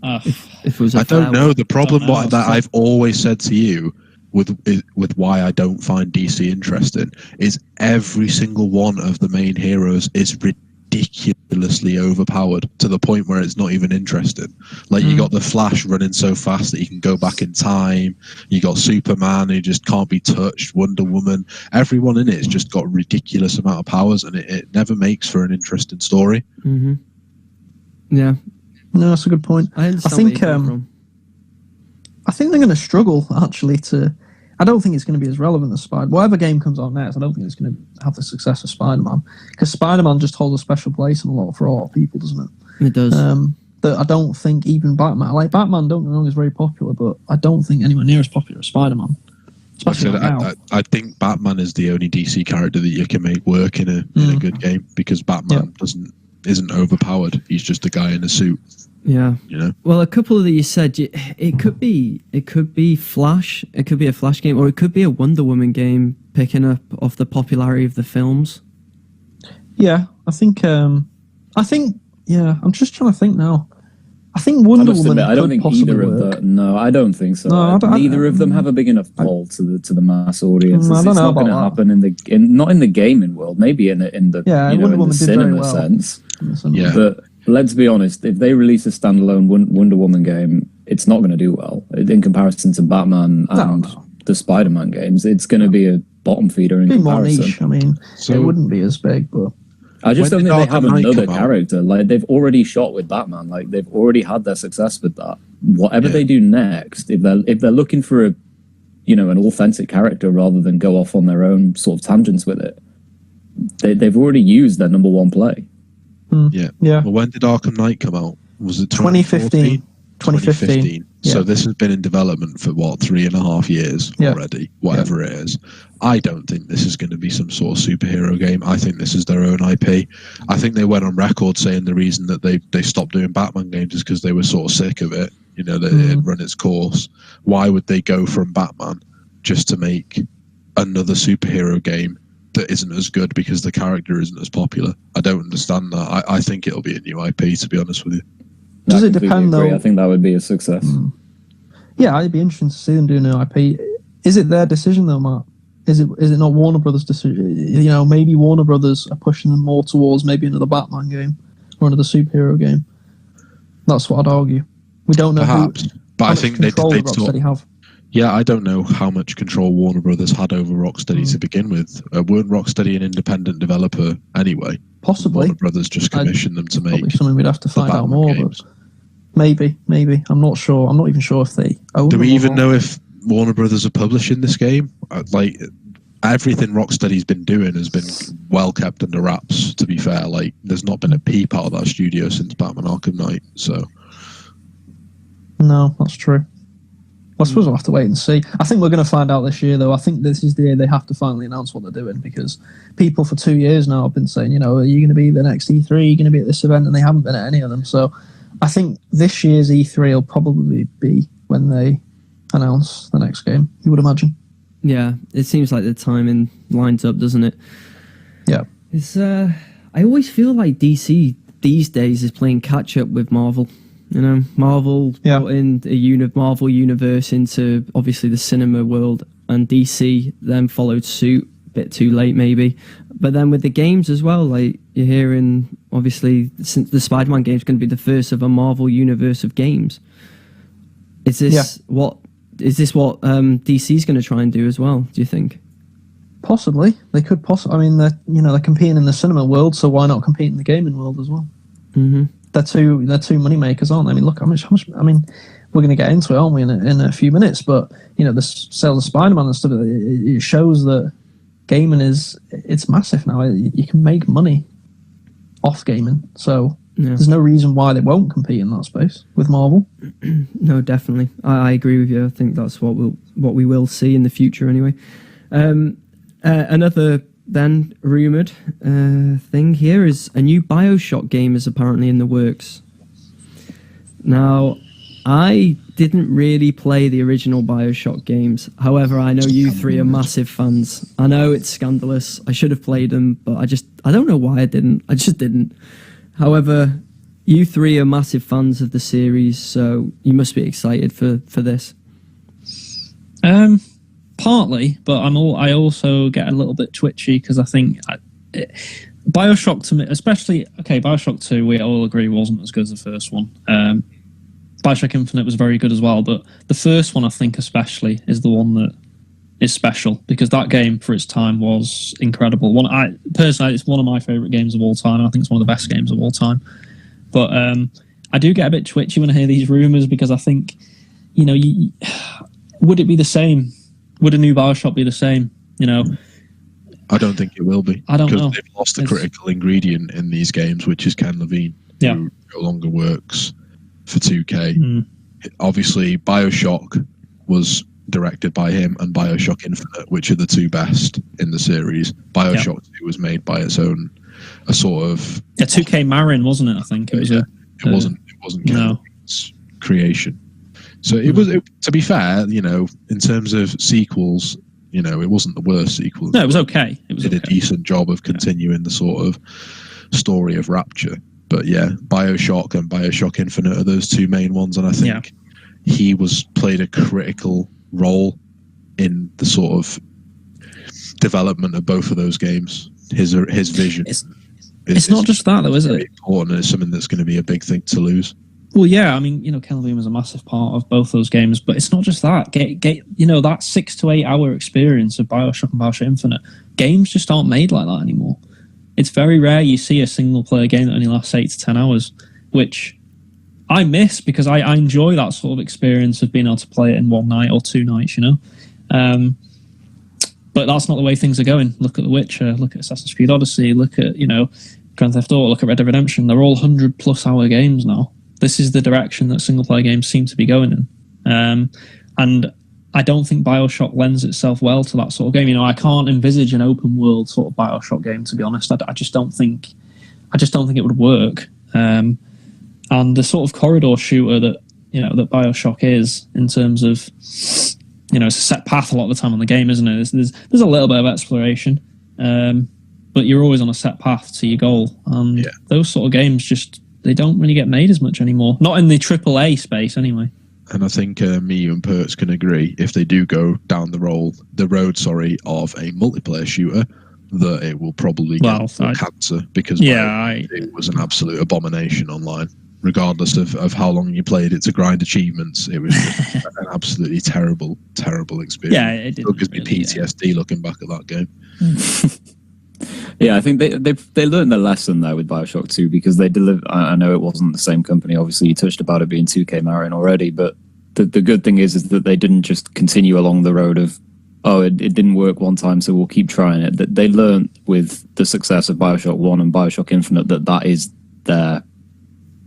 If it was a I don't fair know. one. The problem know. that I've always said to you with why I don't find DC interesting is every single one of the main heroes is ridiculously overpowered to the point where it's not even interesting. Like you got the Flash running so fast that he can go back in time. You got Superman who just can't be touched. Wonder Woman. Everyone in it has just got a ridiculous amount of powers, and it never makes for an interesting story. Mm-hmm. Yeah, No, that's a good point. I understand. I think, where you're coming from. I think they're going to struggle actually to. I don't think it's going to be as relevant as Spider. Whatever game comes out next, I don't think it's going to have the success of Spider-Man, because Spider-Man just holds a special place for a lot of people, doesn't it? It does. That I don't think even Batman. Like Batman, don't get me wrong, is very popular, but I don't think anywhere near as popular as Spider-Man. Especially right now. I think Batman is the only DC character that you can make work in a good game, because Batman isn't overpowered. He's just a guy in a suit. Yeah. You know. Well, a couple of you said it could be Flash. It could be a Flash game, or it could be a Wonder Woman game, picking up off the popularity of the films. Yeah, I think. Yeah, I'm just trying to think now. I think Wonder Woman. I don't think either of work. them. No, I don't think so. No, Neither of them have a big enough pull to the mass audience. I don't It's know not going to about happen not in the gaming world. Maybe in the Wonder in Woman the did very cinema well. sense. Yeah. But let's be honest, if they release a standalone Wonder Woman game, it's not going to do well in comparison to Batman and the Spider-Man games. It's going to be a bottom feeder in It'd be more comparison. niche. I mean, So- it wouldn't be as big, but I just When don't did think they have Arkham Knight another come out? character. Like they've already shot with Batman. Like they've already had their success with that. Whatever they do next, if they're looking for an authentic character rather than go off on their own sort of tangents with it, they've already used their number one play. Yeah. yeah, Well, when did Arkham Knight come out? Was it 2015. 2015. So Yeah. this has been in development for 3.5 years Yeah. already, whatever it is. I don't think this is going to be some sort of superhero game. I think this is their own IP. I think they went on record saying the reason that they stopped doing Batman games is because they were sort of sick of it. You know, that it had run its course. Why would they go from Batman just to make another superhero game that isn't as good because the character isn't as popular? I don't understand that. I think it'll be a new IP, to be honest with you. Does I it completely depend, agree. though? I think that would be a success. yeah, it'd be interesting to see them do an IP. Is it their decision though, Matt? Is it not Warner Brothers' decision? You know, maybe Warner Brothers are pushing them more towards maybe another Batman game or another superhero game. That's what I'd argue. We don't know Perhaps, but I think they'd Rocksteady have. Yeah, I don't know how much control Warner Brothers had over Rocksteady to begin with. Weren't Rocksteady an independent developer anyway? Possibly. Warner Brothers just commissioned them to Probably make. something we'd have to find out Batman more. games. But maybe. I'm not sure. I'm not even sure if they own Do we them or even not. know if Warner Brothers are publishing this game? Like, everything Rocksteady's been doing has been well kept under wraps, to be fair. Like, there's not been a peep out of that studio since Batman Arkham Knight, so... No, that's true. I suppose we'll have to wait and see. I think we're going to find out this year, though. I think this is the year they have to finally announce what they're doing, because people for 2 years now have been saying, are you going to be the next E3? Are you going to be at this event? And they haven't been at any of them. So I think this year's E3 will probably be when they announce the next game, you would imagine. Yeah, it seems like the timing lines up, doesn't it? Yeah. It's I always feel like DC these days is playing catch up with Marvel. Marvel brought in a Marvel universe into obviously the cinema world, and DC then followed suit a bit too late maybe. But then with the games as well, like you're hearing, obviously since the Spider-Man game is going to be the first of a Marvel universe of games. Is this what DC's going to try and do as well, do you think? Possibly, they could possibly. I mean, they're competing in the cinema world, so why not compete in the gaming world as well? Mm-hmm. They're two money makers, aren't they? I mean, look how much. I mean, we're going to get into it, aren't we, in a few minutes? But the sales of Spider-Man and stuff, it shows that gaming it's massive now. You can make money off gaming, so there's no reason why they won't compete in that space with Marvel. No, definitely, I agree with you. I think that's what we will see in the future, anyway. Another then rumoured thing here is a new BioShock game is apparently in the works. Now, I didn't really play the original BioShock games. However, I know you three are massive fans. I know it's scandalous. I should have played them, but I don't know why I didn't. I just didn't. However, you three are massive fans of the series, so you must be excited for this. Partly, but I also get a little bit twitchy because I think BioShock to me, especially BioShock 2, we all agree wasn't as good as the first one. BioShock Infinite was very good as well, but the first one I think especially is the one that is special because that game for its time was incredible. Personally, it's one of my favourite games of all time. I think it's one of the best games of all time. But I do get a bit twitchy when I hear these rumours because I think, would it be the same? Would a new BioShock be the same? I don't think it will be. I don't know. Because they've lost a critical ingredient in these games, which is Ken Levine, who no longer works for 2K. Obviously, BioShock was directed by him and BioShock Infinite, which are the two best in the series. BioShock 2 was made by its own, a sort of... 2K Marin, wasn't it, I think? It wasn't Ken Levine's creation. So it was, to be fair, in terms of sequels, it wasn't the worst sequel. No, it was okay. It did a decent job of continuing the sort of story of Rapture. But yeah, BioShock and BioShock Infinite are those two main ones, and I think he played a critical role in the sort of development of both of those games. His vision. It's not just that, though, is it? Important. It's something that's going to be a big thing to lose. Well, yeah, I mean, Ken Levine was a massive part of both those games, but it's not just that. That 6 to 8 hour experience of BioShock and BioShock Infinite, games just aren't made like that anymore. It's very rare you see a single player game that only lasts 8 to 10 hours, which I miss because I enjoy that sort of experience of being able to play it in one night or 2 nights, But that's not the way things are going. Look at The Witcher, look at Assassin's Creed Odyssey, look at, Grand Theft Auto, look at Red Dead Redemption. They're all 100+ hour games now. This is the direction that single-player games seem to be going in. And I don't think BioShock lends itself well to that sort of game. I can't envisage an open-world sort of BioShock game, to be honest. I just don't think it would work. And the sort of corridor shooter that BioShock is, in terms of, it's a set path a lot of the time on the game, isn't it? There's a little bit of exploration, but you're always on a set path to your goal. And those sort of games they don't really get made as much anymore. Not in the AAA space, anyway. And I think me and Perts can agree, if they do go down the road, of a multiplayer shooter, that it will probably get cancer because it was an absolute abomination online. Regardless of how long you played it to grind achievements, it was an absolutely terrible experience. Yeah, it gives me PTSD looking back at that game. Yeah, I think they learned their lesson there with BioShock 2 because they delivered. I know it wasn't the same company. Obviously, you touched about it being 2K Marin already, but the good thing is that they didn't just continue along the road of, it didn't work one time, so we'll keep trying it. That they learned with the success of BioShock 1 and BioShock Infinite that is their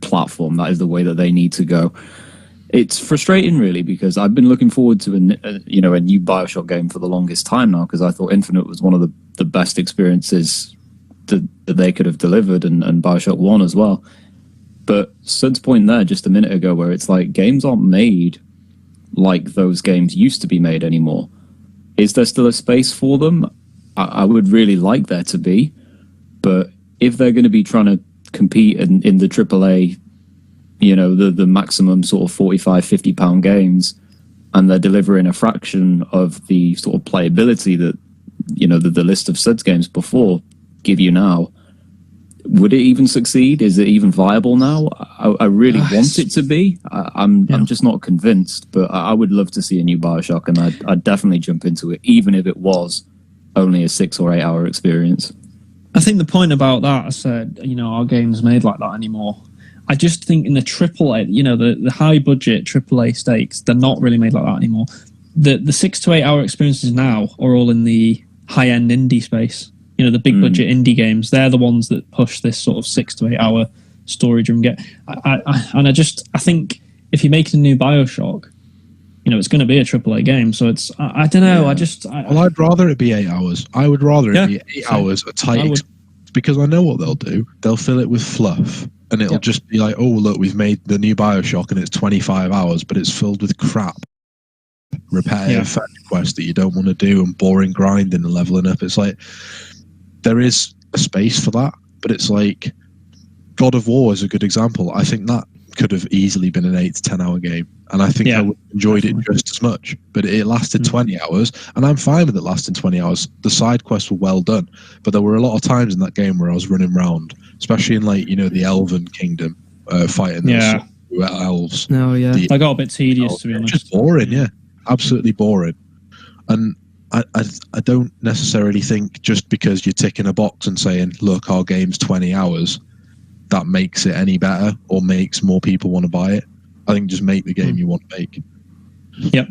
platform. That is the way that they need to go. It's frustrating, really, because I've been looking forward to a new BioShock game for the longest time now, because I thought Infinite was one of the best experiences that they could have delivered, and BioShock 1 as well. But Sud's point there just a minute ago, where it's like games aren't made like those games used to be made anymore. Is there still a space for them? I would really like there to be, but if they're going to be trying to compete in the AAA, the maximum sort of £45-50 games, and they're delivering a fraction of the sort of playability that the list of Suds games before give you now, would it even succeed? Is it even viable now? I really want it to be. I'm just not convinced, but I would love to see a new BioShock, and I'd definitely jump into it, even if it was only a 6 or 8 hour experience. I think the point about that, I said, our game's made like that anymore. I just think in the AAA, the high budget AAA stakes, they're not really made like that anymore. The 6 to 8 hour experiences now are all in the high end indie space. The big budget indie games, they're the ones that push this sort of 6 to 8 hour story driven game. I think if you're making a new BioShock, it's going to be a AAA game. So it's, I don't know. Yeah. I'd rather it be 8 hours. I would rather it be 8 hours a tight, because I know what they'll do. They'll fill it with fluff, and it'll just be like, oh, look, we've made the new BioShock, and it's 25 hours, but it's filled with crap. Repetitive fetch quests that you don't want to do, and boring grinding and leveling up. It's like, there is a space for that, but it's like God of War is a good example. I think that could have easily been an 8 to 10 hour game, and I think I would have enjoyed it just as much, but it lasted 20 hours, and I'm fine with it lasting 20 hours. The side quests were well done, but there were a lot of times in that game where I was running around, especially in the Elven Kingdom, fighting those elves. No, I got a bit tedious, to be honest. Just boring, absolutely boring. And I don't necessarily think just because you're ticking a box and saying, look, our game's 20 hours, that makes it any better or makes more people want to buy it. I think just make the game you want to make. Yep.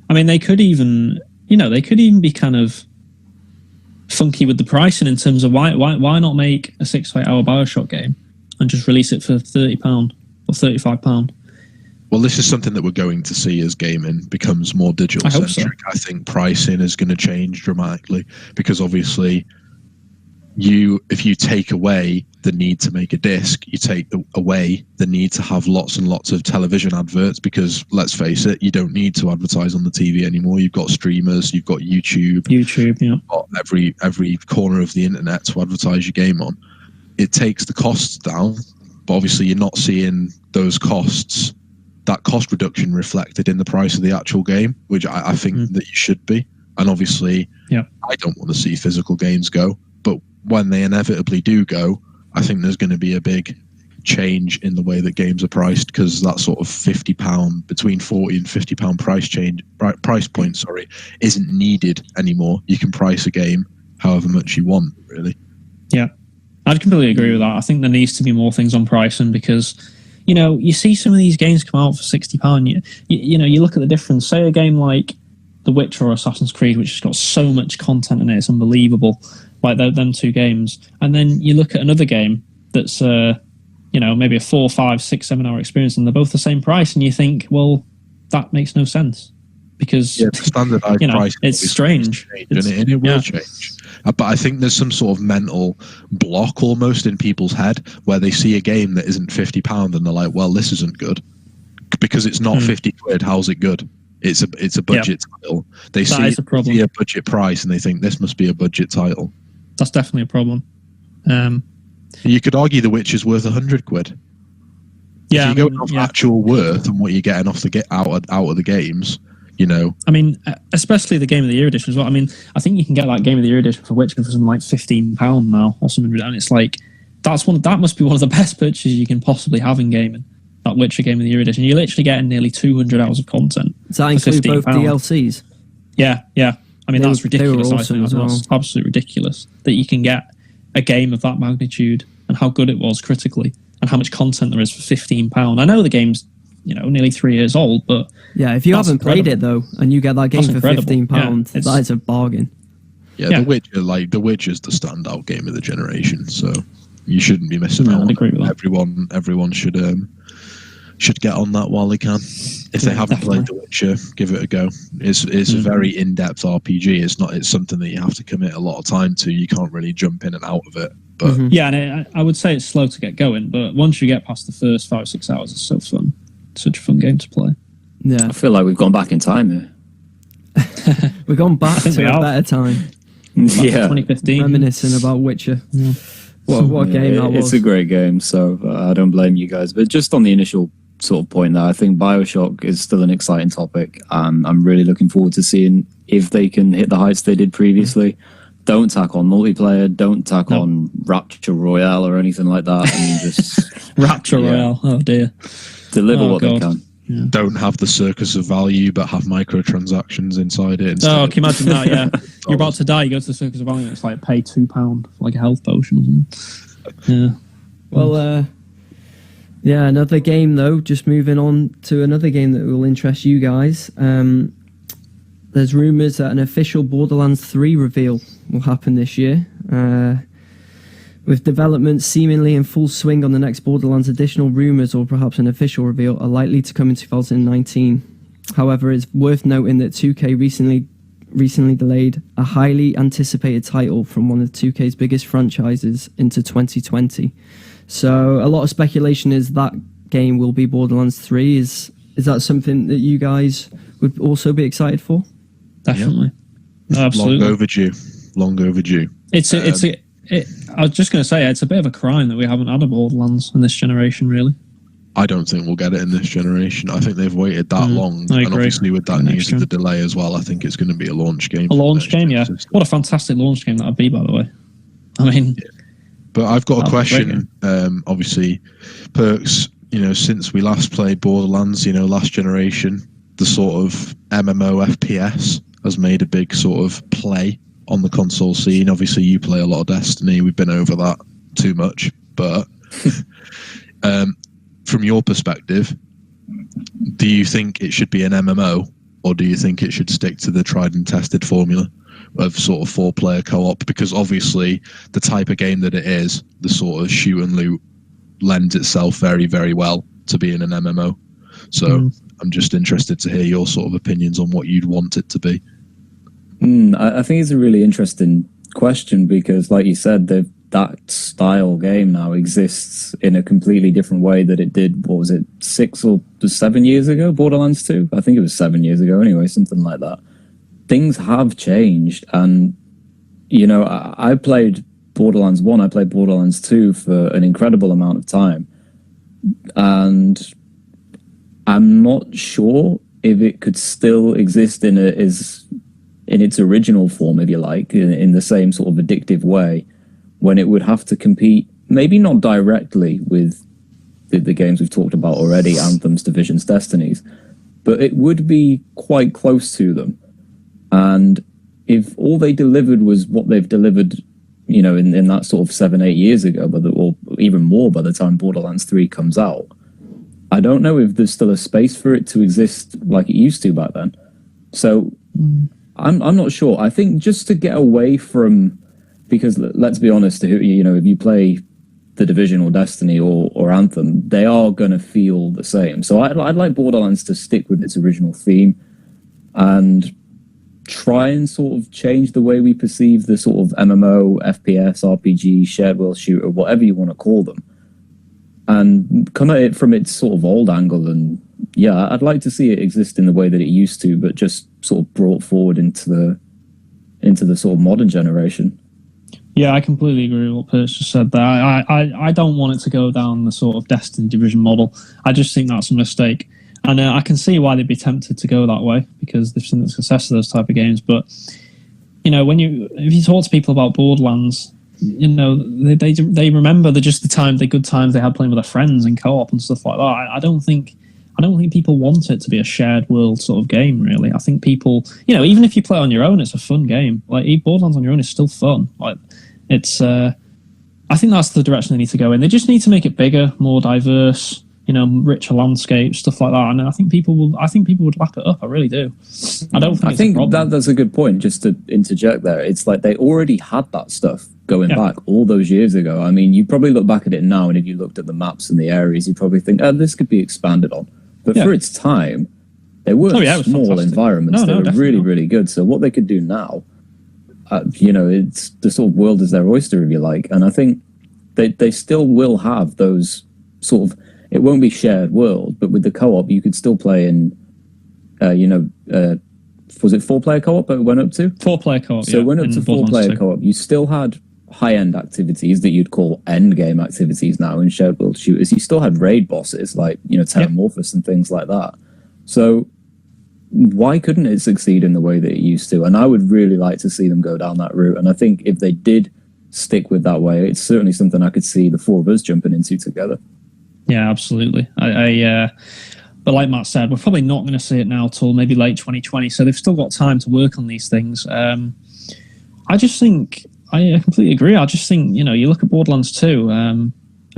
I mean, they could even be kind of funky with the pricing in terms of why not make a 6 to 8 hour BioShock game and just release it for £30 or £35. Well, this is something that we're going to see as gaming becomes more digital centric. I think pricing is going to change dramatically, because obviously if you take away the need to make a disc, you take away the need to have lots and lots of television adverts, because let's face it, you don't need to advertise on the TV anymore. You've got streamers, you've got YouTube, you've got every corner of the internet to advertise your game on. It takes the costs down, but obviously you're not seeing those costs, that cost reduction reflected in the price of the actual game, which I think that you should be. And obviously, I don't want to see physical games go, but when they inevitably do go, I think there's going to be a big change in the way that games are priced, because that sort of £50, between £40 and £50 price point, isn't needed anymore. You can price a game however much you want, really. Yeah, I'd completely agree with that. I think there needs to be more things on pricing, because you see some of these games come out for £60. You look at the difference. Say a game like The Witcher or Assassin's Creed, which has got so much content in it, it's unbelievable. Like them two games, and then you look at another game that's maybe a 4, 5, 6, 7 hour experience, and they're both the same price, and you think, well, that makes no sense, because standardized price, it's strange, and it will change. But I think there's some sort of mental block almost in people's head where they see a game that isn't £50 and they're like, well, this isn't good because it's not 50 quid. How's it good? It's a budget title. They see a budget price and they think this must be a budget title. That's definitely a problem. You could argue The Witcher's worth 100 quid. Yeah, if you go off actual worth and what you're getting off out of the games, I mean, especially the Game of the Year edition as well. I mean, I think you can get that Game of the Year edition for Witcher for something like £15 now or something, and it's like that must be one of the best purchases you can possibly have in gaming. That Witcher Game of the Year edition, you're literally getting nearly 200 hours of content. Does that include both DLCs? Yeah. I mean, that's ridiculous. Awesome as well. That's absolutely ridiculous that you can get a game of that magnitude and how good it was critically and how much content there is for £15. I know the game's nearly 3 years old, but if you haven't played it though, and you get that game for £15, that is a bargain. The Witcher's the standout game of the generation, so you shouldn't be missing out. I'd agree with that. Everyone should get on that while they can. If they haven't played The Witcher, give it a go. It's a very in-depth RPG. It's something that you have to commit a lot of time to. You can't really jump in and out of it. But and I would say it's slow to get going, but once you get past the first 5 or 6 hours, it's so fun. It's such a fun game to play. I feel like we've gone back in time here. We've gone back to a better time. 2015. Reminiscing about Witcher. What a game that was. It's a great game, so I don't blame you guys. But just on the initial sort of point there, I think BioShock is still an exciting topic, and I'm really looking forward to seeing if they can hit the heights they did previously. Don't tack on multiplayer, don't tack on Rapture Royale or anything like that. And just Rapture Royale, oh dear. Deliver what they can. don't have the circus of value but have microtransactions inside it. Oh, can you imagine that? Yeah, you're about to die. You go to the circus of value, and it's like pay £2 for like a health potion or something. Yeah. Well, another game though. Just moving on to another game that will interest you guys. There's rumours that an official Borderlands 3 reveal will happen this year. With development seemingly in full swing on the next Borderlands, additional rumours or perhaps an official reveal are likely to come in 2019. However, it's worth noting that 2K recently delayed a highly anticipated title from one of 2K's biggest franchises into 2020. So a lot of speculation is that game will be Borderlands 3. Is that something that you guys would also be excited for? Definitely. Yep. Absolutely. Long overdue. I was just going to say, it's a bit of a crime that we haven't had a Borderlands in this generation, really. I don't think we'll get it in this generation. I think they've waited that long. I agree. And obviously with that news of the delay as well, I think it's going to be a launch game. A launch game, yeah. What a fantastic launch game that would be, by the way. I mean... Yeah. But I've got a question. Obviously, Perks, since we last played Borderlands, last generation, the sort of MMO FPS has made a big sort of play on the console scene. Obviously, you play a lot of Destiny. We've been over that too much. But from your perspective, do you think it should be an MMO, or do you think it should stick to the tried and tested formula of sort of 4-player co-op? Because obviously the type of game that it is, the sort of shoot and loot, lends itself very, very well to being an MMO. So I'm just interested to hear your sort of opinions on what you'd want it to be. I think it's a really interesting question because, like you said, that style game now exists in a completely different way that it did, 6 or 7 years ago, Borderlands 2? I think it was 7 years ago anyway, something like that. Things have changed, and, I played Borderlands 1, I played Borderlands 2 for an incredible amount of time, and I'm not sure if it could still exist in its original form, if you like, in the same sort of addictive way, when it would have to compete, maybe not directly with the games we've talked about already, Anthems, Divisions, Destinies, but it would be quite close to them. And if all they delivered was what they've delivered, in that sort of 7-8 years ago, or even more by the time Borderlands 3 comes out, I don't know if there's still a space for it to exist like it used to back then. So I'm not sure. I think just to get away from, because let's be honest, if you play The Division or Destiny or Anthem, they are going to feel the same. So I'd like Borderlands to stick with its original theme and try and sort of change the way we perceive the sort of MMO, FPS, RPG, shared world shooter, whatever you want to call them, and come at it from its sort of old angle. And yeah, I'd like to see it exist in the way that it used to, but just sort of brought forward into the sort of modern generation. Yeah, I completely agree with what Perch just said there. I don't want it to go down the sort of Destiny Division model. I just think that's a mistake. And I can see why they'd be tempted to go that way, because they've seen the success of those type of games. But, if you talk to people about Borderlands, they remember the good times they had playing with their friends in co-op and stuff like that. I don't think people want it to be a shared world sort of game, really. I think people, even if you play it on your own, it's a fun game. Like, Borderlands on your own is still fun. Like, it's, I think that's the direction they need to go in. They just need to make it bigger, more diverse, richer landscapes, stuff like that. And I think people would lap it up. I really do. I think that's a good point. Just to interject there, it's like they already had that stuff going back all those years ago. I mean, you probably look back at it now, and if you looked at the maps and the areas, you probably think, this could be expanded on. But for its time, they weren't small environments. They were really, really good. So what they could do now, it's the sort of world is their oyster, if you like. And I think they still will have those sort of, it won't be shared world, but with the co-op, you could still play in, was it 4-player co-op it went up to? 4-player co-op, So it went up to 4-player co-op. You still had high-end activities that you'd call end-game activities now in shared world shooters. You still had raid bosses like, Terramorphous and things like that. So why couldn't it succeed in the way that it used to? And I would really like to see them go down that route. And I think if they did stick with that way, it's certainly something I could see the four of us jumping into together. Yeah, absolutely. But like Matt said, we're probably not going to see it now till maybe late 2020. So they've still got time to work on these things. I just think I completely agree. I just think you look at Borderlands 2, and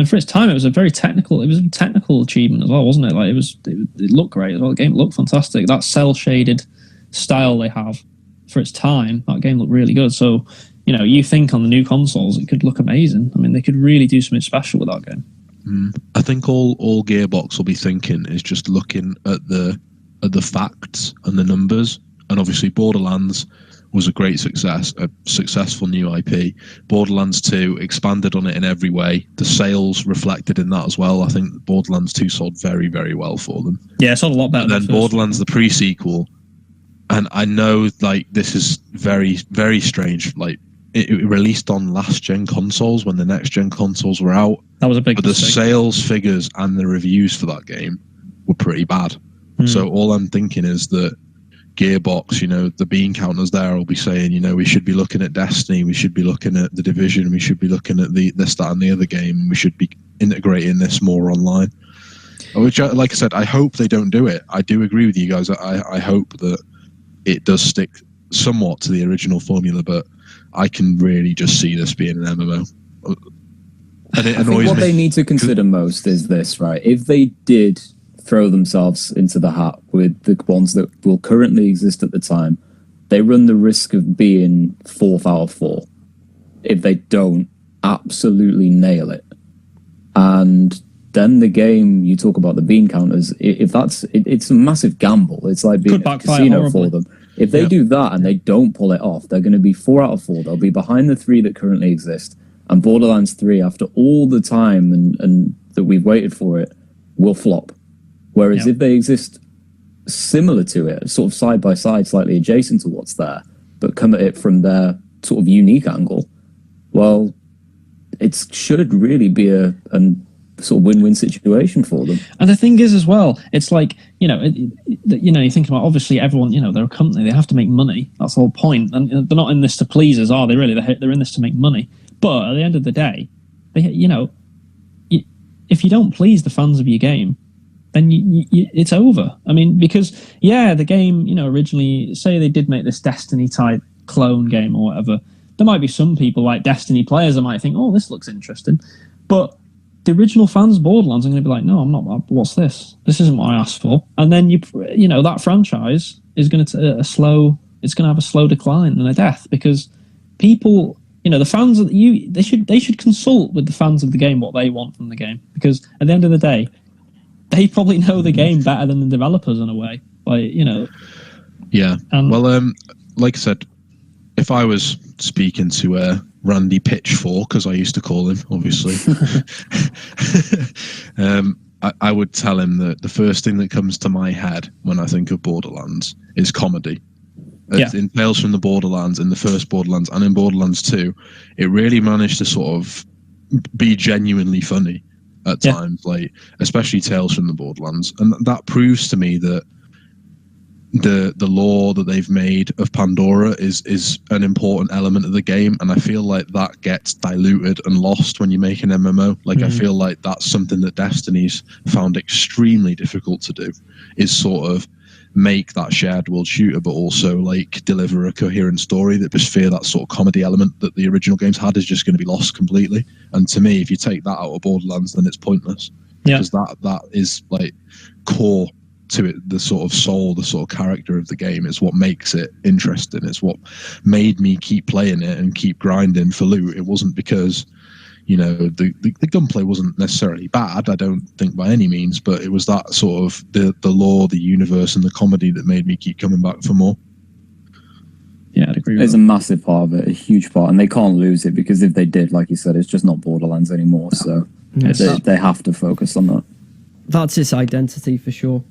for its time, it was a technical achievement as well, wasn't it? Like it looked great as well. The game looked fantastic. That cell shaded style they have for its time, that game looked really good. So you think on the new consoles, it could look amazing. I mean, they could really do something special with that game. I think all Gearbox will be thinking is just looking at the facts and the numbers. And obviously, Borderlands was a great success, a successful new IP. Borderlands 2 expanded on it in every way. The sales reflected in that as well. I think Borderlands 2 sold very, very well for them. Yeah, it sold a lot better. And then Borderlands, the pre-sequel, and I know this is very, very strange. Like it released on last-gen consoles when the next-gen consoles were out. That was a big mistake. The sales figures and the reviews for that game were pretty bad. So all I'm thinking is that Gearbox, the bean counters there will be saying, we should be looking at Destiny, we should be looking at The Division, we should be looking at this, that, and the other game, and we should be integrating this more online. Which, like I said, I hope they don't do it. I do agree with you guys. I hope that it does stick somewhat to the original formula, but I can really just see this being an MMO. And it I think what they need to consider most is this, right? If they did throw themselves into the hat with the ones that will currently exist at the time, they run the risk of being 4th out of 4 if they don't absolutely nail it. And then the game, you talk about the bean counters, it's a massive gamble. It's like being a casino for them. If they do that and they don't pull it off, they're going to be 4 out of 4. They'll be behind the 3 that currently exist. And Borderlands 3, after all the time and that we've waited for it, will flop. Whereas if they exist similar to it, sort of side by side, slightly adjacent to what's there, but come at it from their sort of unique angle, well, it should really be a sort of win-win situation for them. And the thing is as well, it's like, you think about, obviously everyone, they're a company, they have to make money. That's the whole point. And they're not in this to please us, are they really? They're in this to make money. But at the end of the day, if you don't please the fans of your game, then it's over. I mean, because, the game, originally, say they did make this Destiny-type clone game or whatever, there might be some people, like Destiny players, that might think, oh, this looks interesting. But the original fans of Borderlands are going to be like, no, I'm not. What's this? This isn't what I asked for. And then, that franchise is going to it's going to have a slow decline and a death, because people... the fans of they should consult with the fans of the game what they want from the game, because at the end of the day, they probably know the game better than the developers in a way. Yeah. Well, like I said, if I was speaking to Randy Pitchfork, as I used to call him, obviously, I would tell him that the first thing that comes to my head when I think of Borderlands is comedy. In Tales from the Borderlands, in the first Borderlands, and in Borderlands 2, it really managed to sort of be genuinely funny at times, like especially Tales from the Borderlands, and that proves to me that the lore that they've made of Pandora is an important element of the game, and I feel like that gets diluted and lost when you make an MMO. I feel like that's something that Destiny's found extremely difficult to do, is sort of make that shared world shooter, but also deliver a coherent story. That just fear that sort of comedy element that the original games had is just going to be lost completely. And to me, if you take that out of Borderlands, then it's pointless, because that is core to it. The sort of soul, the sort of character of the game is what makes it interesting. It's what made me keep playing it and keep grinding for loot. It wasn't because the gunplay wasn't necessarily bad, I don't think, by any means, but it was that sort of the lore, the universe, and the comedy that made me keep coming back for more. Yeah, I'd agree with There's that. a massive part of it, a huge part, and they can't lose it, because if they did, like you said, it's just not Borderlands anymore, so they have to focus on that. That's its identity for sure.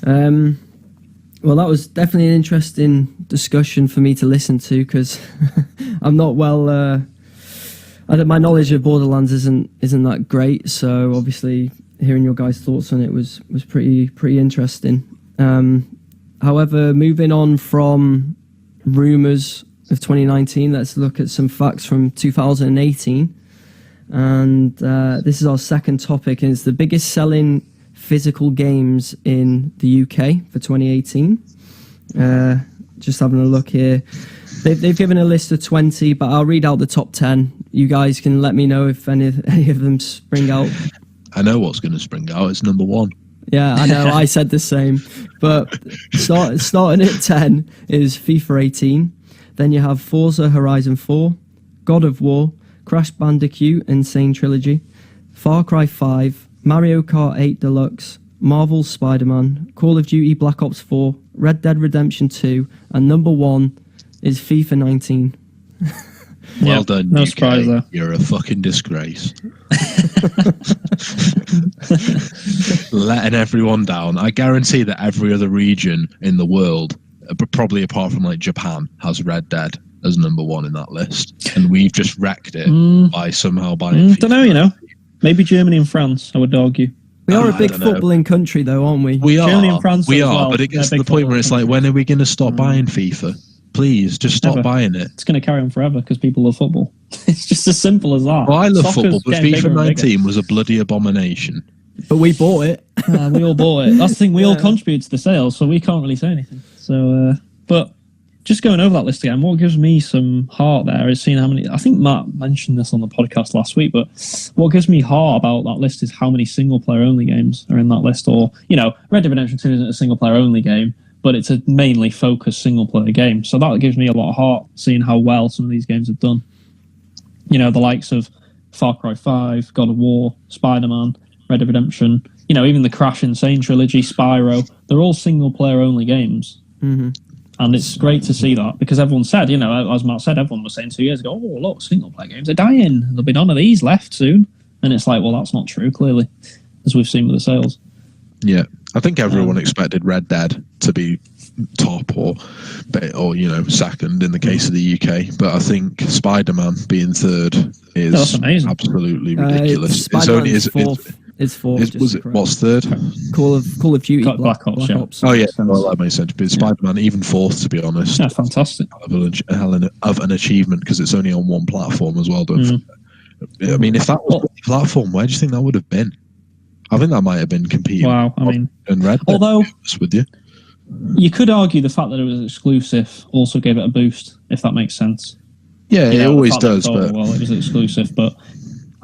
Well, that was definitely an interesting discussion for me to listen to, because I'm not my knowledge of Borderlands isn't that great, so obviously hearing your guys' thoughts on it was pretty interesting. However, moving on from rumours of 2019, let's look at some facts from 2018. And this is our second topic, and it's the biggest selling physical games in the UK for 2018. Just having a look here. They've given a list of 20, but I'll read out the top 10. You guys can let me know if any of them spring out. I know what's going to spring out. It's number 1. Yeah, I know. I said the same. But starting at 10 is FIFA 18. Then you have Forza Horizon 4, God of War, Crash Bandicoot Insane Trilogy, Far Cry 5, Mario Kart 8 Deluxe, Marvel's Spider-Man, Call of Duty Black Ops 4, Red Dead Redemption 2, and number 1 is FIFA 19. Well done, no UK. surprise there. You're a fucking disgrace. Letting everyone down. I guarantee that every other region in the world, probably apart from like Japan, has Red Dead as number 1 in that list, and we've just wrecked it by somehow buying. Don't know, you know. Maybe Germany and France, I would argue. We are a big footballing country, though, aren't we? We are. Germany and France we as are, well. but it gets to They're the big point where it's like, football when are we going to stop buying FIFA? Please, just stop Never. buying it. It's going to carry on forever because people love football. It's just as simple as that. Well, I love Soccer's football, but getting bigger FIFA and bigger. 19 was a bloody abomination. But we bought it. We all bought it. That's the thing. We all contribute to the sales, so we can't really say anything. So, but just going over that list again, what gives me some heart there is seeing how many. I think Matt mentioned this on the podcast last week, but what gives me heart about that list is how many single player only games are in that list. Or, you know, Red Dead Redemption 2 isn't a single player only game, but it's a mainly focused single player game. So that gives me a lot of heart seeing how well some of these games have done. You know, the likes of Far Cry 5, God of War, Spider-Man, Red Dead Redemption, you know, even the Crash Insane Trilogy, Spyro, they're all single player only games. Mm-hmm. And it's great to see that because everyone said, you know, as Matt said, everyone was saying 2 years ago, oh, look, single player games are dying. There'll be none of these left soon. And it's like, well, that's not true, clearly, as we've seen with the sales. Yeah, I think everyone expected Red Dead to be top or you know, second in the case of the UK, but I think Spider-Man being third is that's amazing. Absolutely ridiculous. Spider-Man's fourth. It's fourth. Was it what's third? Call of Duty Black Ops. Oh yeah, well that makes sense. But Spider-Man even fourth, to be honest. Yeah, fantastic. A hell of an achievement because it's only on one platform as well. I mean, if that was a platform, where do you think that would have been? I think that might have been competing. Wow, I mean, and Red Dead, although with you. You could argue the fact that it was exclusive also gave it a boost, if that makes sense. Yeah, it always does. But well, it was exclusive, but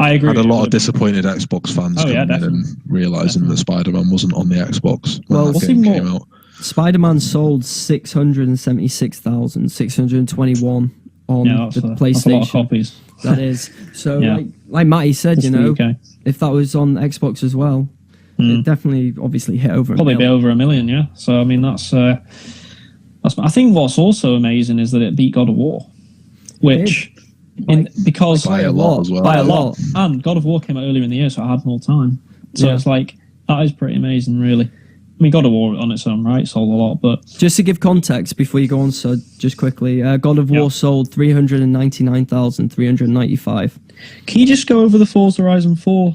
I agree. Had a lot of disappointed Xbox fans coming in and realizing that Spider-Man wasn't on the Xbox when that game came out. Spider-Man sold 676,621 on the PlayStation. That's a lot of copies. That is. So, like Matty said, you know, if that was on Xbox as well, it definitely, obviously, hit over. Probably be over 1 million, yeah. So I mean, that's. I think what's also amazing is that it beat God of War, which because by a lot as well. By a lot, and God of War came out earlier in the year, so I had more time. So it's like that is pretty amazing, really. I mean, God of War on its own right sold a lot, but just to give context before you go on, so just quickly, God of War sold 399,395. Can you just go over the Forza Horizon 4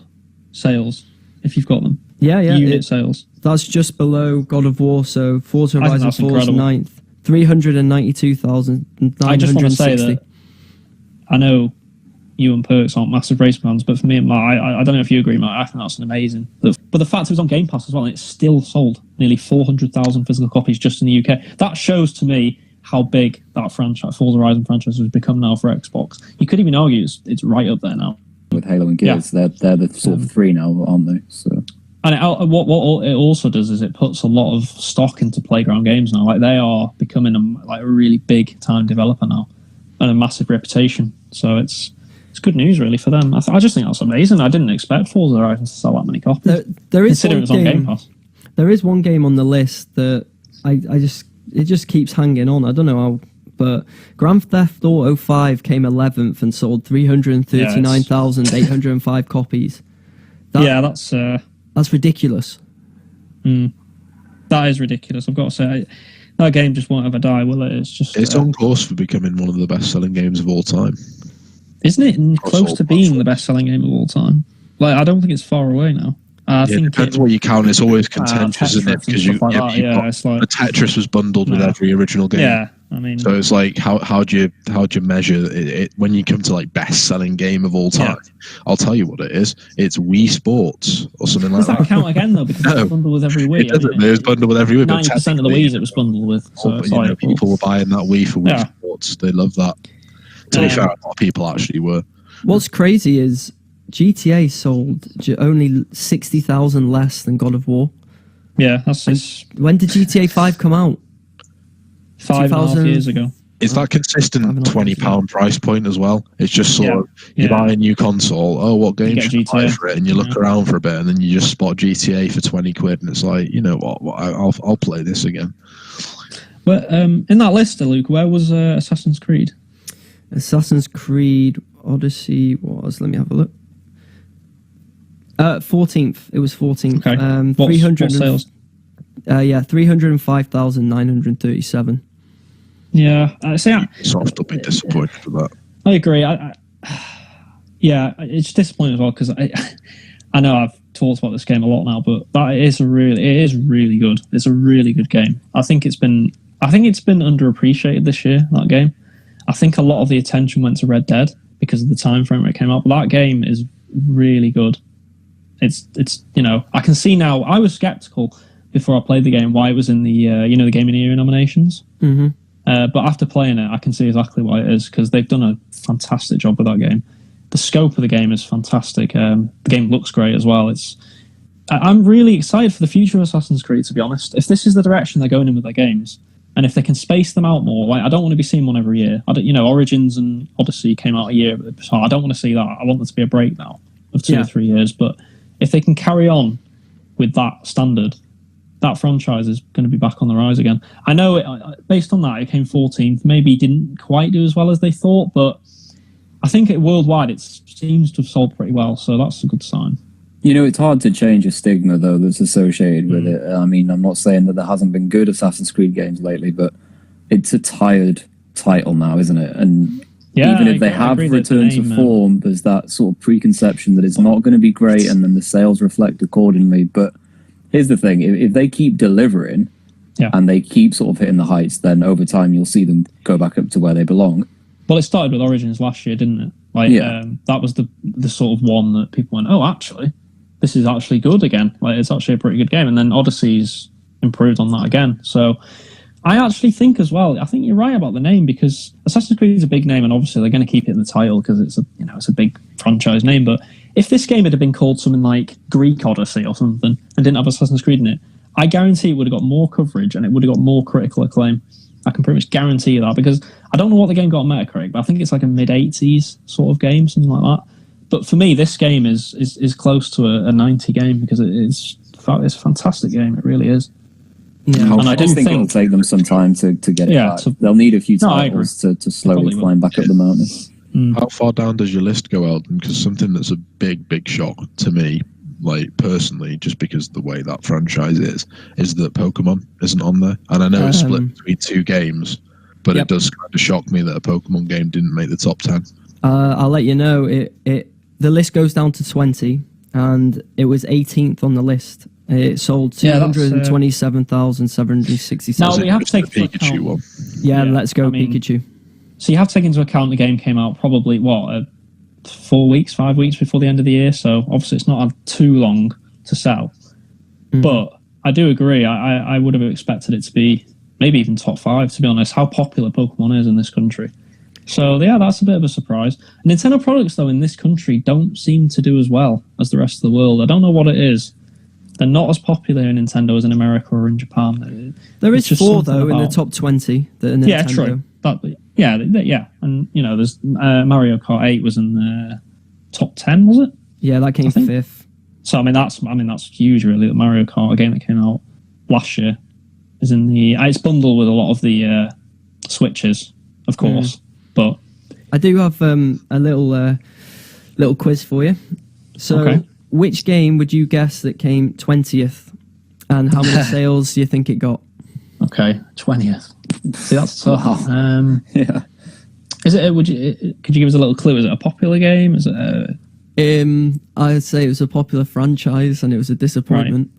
sales if you've got them? Yeah. Unit sales. That's just below God of War, so Forza Horizon 4 is 9th. 392,960. I just want to say that I know you and Perks aren't massive race fans, but for me and Matt, I don't know if you agree, Matt, I think that's amazing. But the fact it was on Game Pass as well, and it still sold nearly 400,000 physical copies just in the UK. That shows to me how big that franchise, Forza Horizon franchise, has become now for Xbox. You could even argue it's right up there now. With Halo and Gears, they're the sort of three now, aren't they? So. And what it also does is it puts a lot of stock into Playground Games now. Like they are becoming a really big time developer now, and a massive reputation. So it's good news really for them. I just think that's amazing. I didn't expect Forza Horizon to sell that many copies. There is considering it's on Game Pass. There is one game on the list that it just keeps hanging on. I don't know how, but Grand Theft Auto 5 came 11th and sold 339,805 copies. That's ridiculous. That is ridiculous. I've got to say, that game just won't ever die, will it? It's on course for becoming one of the best-selling games of all time. Isn't it close to being the best-selling game of all time? Like, I don't think it's far away now. I think it depends what you count. It's always contentious, isn't it? Because Tetris was bundled with every original game. Yeah, I mean, So it's like how do you measure it when you come to like best selling game of all time? I'll tell you what it is. It's Wii Sports or something like does that count again though? Because it's bundled with every Wii. It doesn't. It was bundled with every Wii. 90% of the Wii's it was bundled with. So it's like, people were buying that Wii for Wii Sports. They love that. To be fair, a lot of people actually were. What's crazy is GTA sold only 60,000 less than God of War. Yeah, that's when did GTA 5 come out? 5.5 years ago. It's that consistent £20 price point as well. It's just sort of you buy a new console. Oh, what game should I buy for it? And you look around for a bit, and then you just spot GTA for 20 quid, and it's like, you know what? I'll play this again. But in that list, Luke, where was Assassin's Creed? Assassin's Creed Odyssey was. Let me have a look. 14th. It was 14th. Okay. 300 what sales? 305,937. Yeah, So I'll still be disappointed for that. I agree. Yeah, it's disappointing as well because I know I've talked about this game a lot now, but it is really good. It's a really good game. I think it's been underappreciated this year. That game. I think a lot of the attention went to Red Dead because of the time frame where it came out. But that game is really good. It's I can see now. I was skeptical before I played the game why it was in the the Game of the Year nominations. Mm-hmm. But after playing it, I can see exactly why it is because they've done a fantastic job with that game. The scope of the game is fantastic. The game looks great as well. I'm really excited for the future of Assassin's Creed, to be honest. If this is the direction they're going in with their games, and if they can space them out more, like I don't want to be seeing one every year. Origins and Odyssey came out a year, so I don't want to see that. I want there to be a break now of 2 or 3 years. But if they can carry on with that standard, that franchise is going to be back on the rise again. I know, based on that, it came 14th. Maybe didn't quite do as well as they thought, but I think worldwide it seems to have sold pretty well, so that's a good sign. It's hard to change a stigma, though, that's associated with it. I mean, I'm not saying that there hasn't been good Assassin's Creed games lately, but it's a tired title now, isn't it? And even if they have returned to form, there's that sort of preconception that it's not going to be great, and then the sales reflect accordingly. But here's the thing, if they keep delivering and they keep sort of hitting the heights, then over time you'll see them go back up to where they belong. Well, it started with Origins last year, didn't it? That was the sort of one that people went, oh, actually, this is actually good again. Like, it's actually a pretty good game. And then Odyssey's improved on that again. So I actually think as well, I think you're right about the name because Assassin's Creed is a big name and obviously they're going to keep it in the title because it's a big franchise name. But if this game had been called something like Greek Odyssey or something and didn't have Assassin's Creed in it, I guarantee it would have got more coverage and it would have got more critical acclaim. I can pretty much guarantee you that because I don't know what the game got on Metacritic, but I think it's like a mid-80s sort of game, something like that. But for me, this game is close to a 90 game because it's a fantastic game. It really is. Yeah, and I do think it'll take them some time to get it back. They'll need a few titles to slowly climb back up the mountain. How far down does your list go, Elton? Because something that's a big shock to me, like personally, just because the way that franchise is that Pokemon isn't on there. And I know it's split between two games, but it does kind of shock me that a Pokemon game didn't make the top 10. I'll let you know. The list goes down to 20, and it was 18th on the list. It sold 227,767. Now we have to take the Pikachu one. Yeah, let's go Pikachu. So you have to take into account the game came out probably 5 weeks before the end of the year. So obviously it's not had too long to sell. Mm-hmm. But I do agree. I would have expected it to be maybe even top 5. To be honest, how popular Pokemon is in this country. So yeah, that's a bit of a surprise. Nintendo products though in this country don't seem to do as well as the rest of the world. I don't know what it is. They're not as popular in Nintendo as in America or in Japan. There is 4 though in the top 20 that are Nintendo. Yeah, true. Yeah, and there's Mario Kart 8 was in the top 10, was it? Yeah, that came 5th. So that's huge, really. That Mario Kart, a game that came out last year, is in the. It's bundled with a lot of the Switches, of course. But I do have a little quiz for you. So, which game would you guess that came 20th, and how many sales do you think it got? Okay, 20th. See, that's tough. Yeah. Is it? Could you give us a little clue? Is it a popular game? Is it? I'd say it was a popular franchise, and it was a disappointment. Right.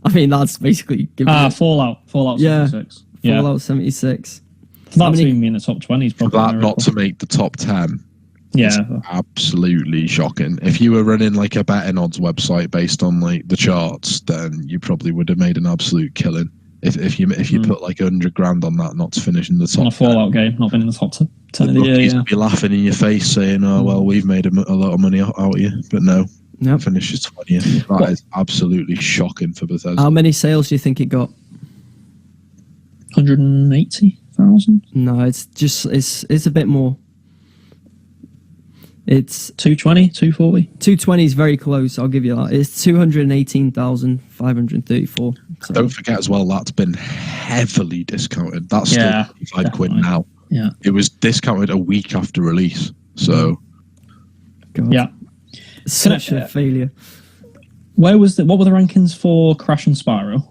I mean, that's basically Fallout. Fallout 76. Yeah, Fallout 76. For that to even be in the top 20 is For probably a that miracle. not to make the top 10 Yeah. is absolutely shocking. If you were running like a betting odds website based on like the charts, then you probably would have made an absolute killing. If you put like 100 grand on that not to finish in the top On a Fallout game, not been in the top 10 of the year. bookies Yeah. would be laughing in your face saying, "Oh well, we've made a lot of money out of you," but no, Yep. finishes 20th. That is absolutely shocking for Bethesda. How many sales do you think it got? 180,000? No, it's a bit more. It's 220, 240? 220 is very close. I'll give you that. It's 218,534. So, Don't forget as well, that's been heavily discounted. That's still Yeah, 25 quid definitely. now. Yeah. It was discounted a week after release. So God, Yeah. such Can I- a failure. What were the rankings for Crash and Spyro?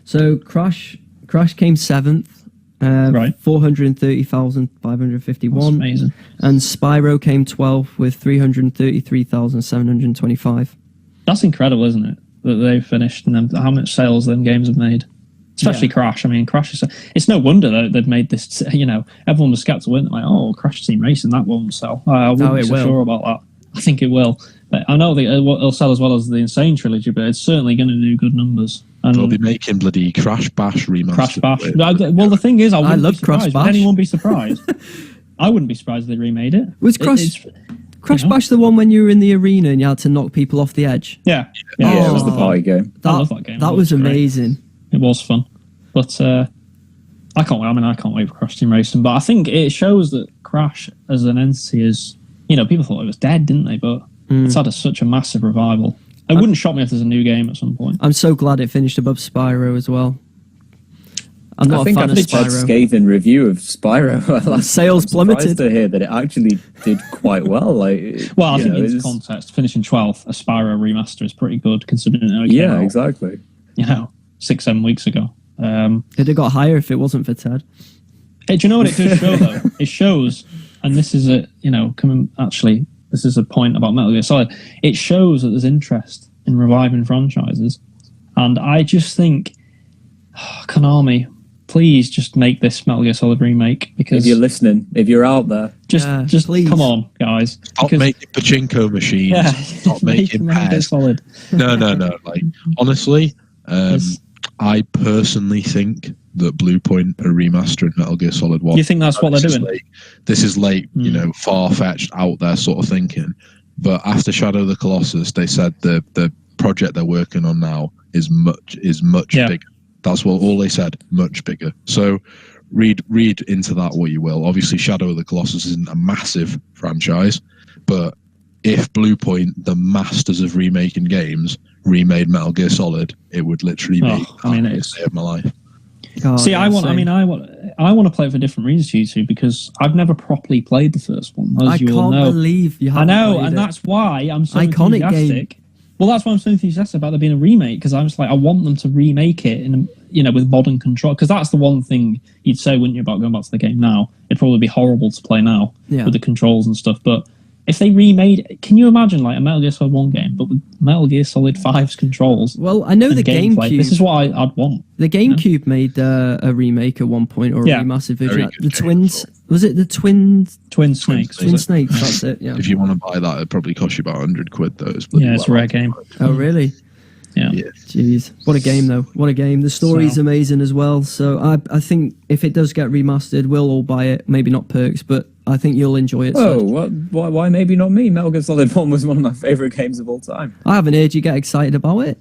So Crash came seventh. Right. 430,551. That's amazing. And Spyro came 12th with 333,725. That's incredible, isn't it? That they've finished and then how much sales them games have made. Especially Yeah. Crash. I mean, Crash is... It's no wonder that they've made this... everyone was skeptical, weren't they? Like, oh, Crash Team Racing, that won't sell. I wouldn't be it so will. sure about that. I think it will. But I know it'll sell as well as the Insane trilogy, but it's certainly going to do good numbers. And they'll be making bloody Crash Bash remastered. Crash Bash. Well, the thing is, I wouldn't love be surprised. Crash Would Bash. anyone be surprised? I wouldn't be surprised if they remade it. Was Crash Bash the one when you were in the arena and you had to knock people off the edge? Yeah. Yeah, it was the Oh. party game. I love that game. That It was was great. amazing. It was fun, but I can't wait. I mean, I can't wait for Crash Team Racing. But I think it shows that Crash as an entity is, people thought it was dead, didn't they? But it's had such a massive revival. It wouldn't shock me if there's a new game at some point. I'm so glad it finished above Spyro as well. I'm not I a think fan I've of said Spyro. scathing review of Spyro. Sales I'm surprised plummeted. to hear that it actually did quite well. Like, Well, I think in it's- context, finishing 12th, a Spyro remaster is pretty good considering it only came yeah, out, exactly. 6-7 weeks ago. It'd have got higher if it wasn't for Ted. Do you know what it does show though? It shows, and this is this is a point about Metal Gear Solid. It shows that there's interest in reviving franchises, and I just think, Konami, please just make this Metal Gear Solid remake because If you're listening, if you're out there, just please. come on, guys. Stop Because- making pachinko machines. yeah, Stop just make making Metal Gear pairs. Solid. No. Like honestly, Yes. I personally think that Bluepoint are remastering Metal Gear Solid 1. You think that's what they're doing? This is far-fetched, out there sort of thinking. But after Shadow of the Colossus, they said the project they're working on now is much Yeah. bigger. That's all they said, much bigger. So read into that what you will. Obviously, Shadow of the Colossus isn't a massive franchise, but if Bluepoint, the masters of remaking games, remade Metal Gear Solid, it would literally be the happiest day of my life. God, See, I want to play it for different reasons to you two because I've never properly played the first one, as I you all can't know. believe you I haven't know, played and it. that's why I'm so Iconic enthusiastic. Well, that's why I'm so enthusiastic about there being a remake because I'm just like I want them to remake it with modern control because that's the one thing you'd say, wouldn't you, about going back to the game now? It'd probably be horrible to play now with the controls and stuff, but. If they remade it, can you imagine like a Metal Gear Solid 1 game, but with Metal Gear Solid 5's controls? Well, I know and the gameplay? GameCube. This is what I'd want. The GameCube made a remake at one point, or a remastered version. Very The good game twins. as Was it the twins? Twin Snakes. Twin was it? Snakes. That's it. Yeah. If you want to buy that, it'd probably cost you about 100 quid though. Yeah, it's a rare game. Oh, really? Yeah. Jeez, what a game though! What a game! The story's So- amazing as well. So I think if it does get remastered, we'll all buy it. Maybe not Perks, but I think you'll enjoy it. oh, So why maybe not me? Metal Gear Solid 1 was one of my favourite games of all time. I haven't heard you get excited about it.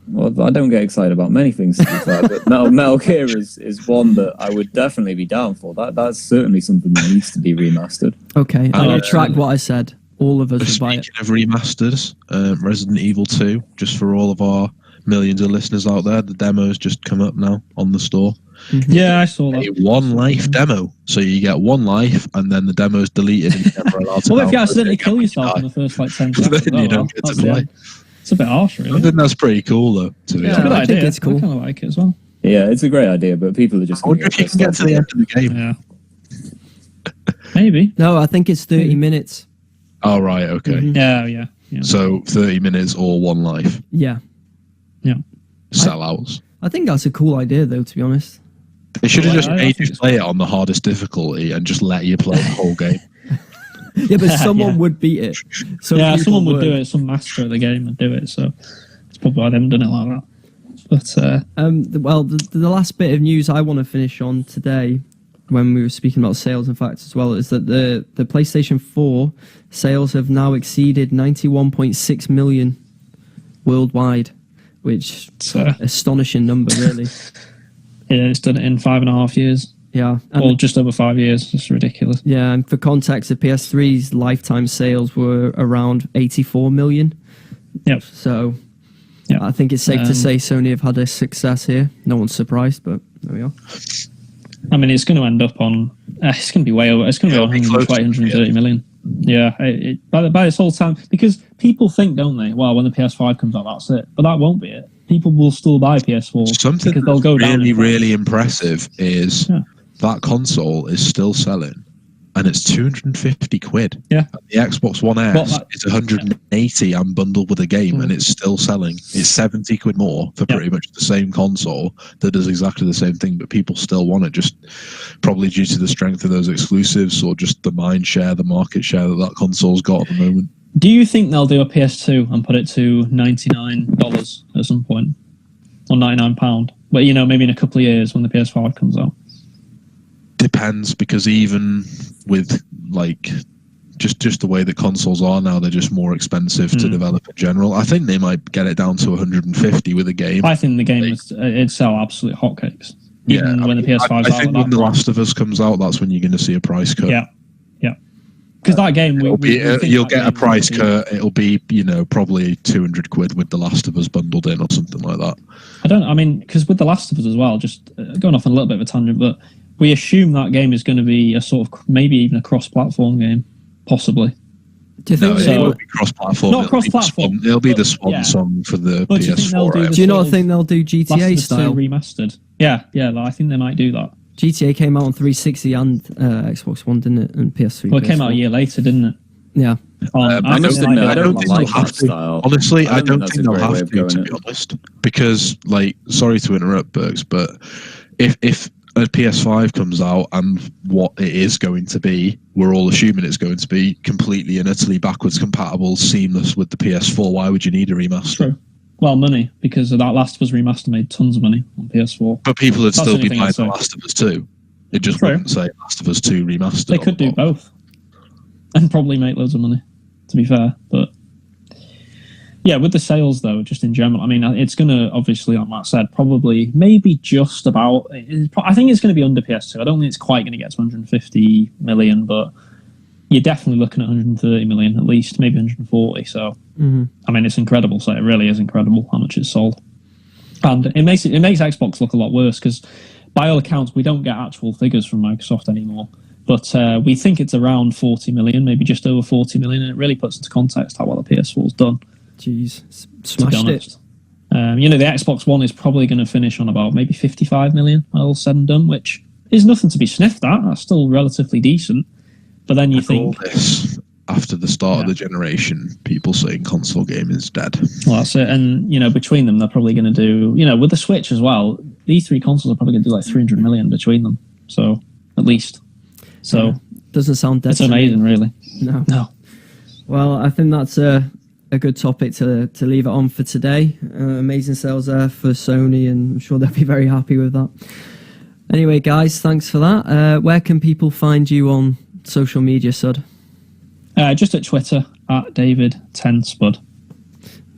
Well, I don't get excited about many things, to be fair, but Metal Gear is one that I would definitely be down for. That's certainly something that needs to be remastered. Okay, I Oh, retract what I said. All of us will buy it. Speaking of remasters, Resident Evil 2, just for all of our millions of listeners out there, the demo's just come up now on the store. Yeah, I saw A that. one life demo. So you get one life and then the demo's deleted and you're never allowed to Well, if you download accidentally it again kill when you yourself in die. the first 10 Then seconds, you don't get to that's play. It's a bit harsh, I really. think that's pretty cool though, to be Yeah, It's a good I honest. think idea. it's cool. I kind of like it as well. Yeah, it's a great idea, but people are just... I wonder if you can get to the end of the game. Yeah. Maybe. No, I think it's 30 minutes. Oh, right, okay. Mhm. Yeah. So 30 minutes or one life. Yeah, Sellouts. I think that's a cool idea though. To be honest, They should have Well, just I made think you play it on the hardest difficulty and just let you play the whole game. Yeah, but someone Yeah. would beat it. Someone would do it. Some master of the game would do it. So it's probably why they haven't done it like that. But Well, the last bit of news I want to finish on today, when we were speaking about sales and facts as well, is that the PlayStation 4 sales have now exceeded 91.6 million worldwide, which it's, astonishing number, really. yeah, it's done it in 5.5 years. Yeah, and Or just over 5 years. It's ridiculous. yeah, and for context, the PS3's lifetime sales were around 84 million. Yep. So Yep. I think it's safe to say Sony have had a success here. No one's surprised, but there we are. I mean, it's going to end up on. It's going to be way over. It's going to be 120, 130 million. Yeah, by this whole time, because people think, don't they? Well, when the PS5 comes out, that's it. But that won't be it. People will still buy PS4 Something because they'll go down. really, really impressive is that console is still selling, and it's 250 quid. Yeah. And the Xbox One S is 180 and bundled with a game, and it's still selling. It's 70 quid more for pretty much the same console that does exactly the same thing, but people still want it, just probably due to the strength of those exclusives or just the mind share, the market share that console's got at the moment. Do you think they'll do a PS2 and put it to $99 at some point, or £99? But maybe in a couple of years when the PS5 comes out. Depends, because even with like just the way that consoles are now, they're just more expensive to develop in general. I think they might get it down to 150 with a game. I think the game it'd sell absolute hotcakes. Even when the PS5's out. I think when The Last of Us comes out, that's when you're going to see a price cut. Yeah. Because that game, you'll get a price cut. It'll be, probably 200 quid with The Last of Us bundled in or something like that. Because with The Last of Us as well, just going off on a little bit of a tangent, but we assume that game is going to be a sort of, maybe even a cross-platform game, possibly. Do you think it will be cross-platform. Not cross-platform. It'll be the swan song for the But PS4. Do you not think they'll do GTA style? Remastered. Yeah, I think they might do that. GTA came out on 360 and Xbox One, didn't it? And PS3. Well, it came out a year later, didn't it? Yeah. I don't think they'll have to. style. Honestly, I don't that's think a they'll great way have of to going be honest. Because, sorry to interrupt, Bergs, but if a PS5 comes out and what it is going to be, we're all assuming it's going to be completely and utterly backwards compatible, seamless with the PS4, why would you need a remaster? True. Well, money, because that Last of Us remaster made tons of money on PS4. But people would That's still the be only thing buying I'd The say. Last of Us 2. It just True. wouldn't say Last of Us 2 remastered. They could do both. And probably make loads of money, to be fair. But yeah, with the sales, though, just in general, I mean, it's going to, obviously, like Matt said, probably, maybe just about, I think it's going to be under PS2. I don't think it's quite going to get to 150 million, but you're definitely looking at 130 million at least, maybe 140. So, I mean, it's incredible. So it really is incredible how much it's sold. And it makes Xbox look a lot worse because, by all accounts, we don't get actual figures from Microsoft anymore. But we think it's around 40 million, maybe just over 40 million, and it really puts into context how well the PS4's done. Jeez, smashed it. The Xbox One is probably going to finish on about maybe 55 million, all said and done, which is nothing to be sniffed at. That's still relatively decent. But then you think... All this, after the start of the generation, people saying console gaming is dead. Well, that's it. And, between them, they're probably going to do... with the Switch as well, these three consoles are probably going to do like 300 million between them. So, at least. So... Doesn't sound dead. It's amazing, really. No. Well, I think that's a good topic to leave it on for today. Amazing sales there for Sony, and I'm sure they'll be very happy with that. Anyway, guys, thanks for that. Where can people find you on social media, Sud? Just at Twitter, at David10Spud.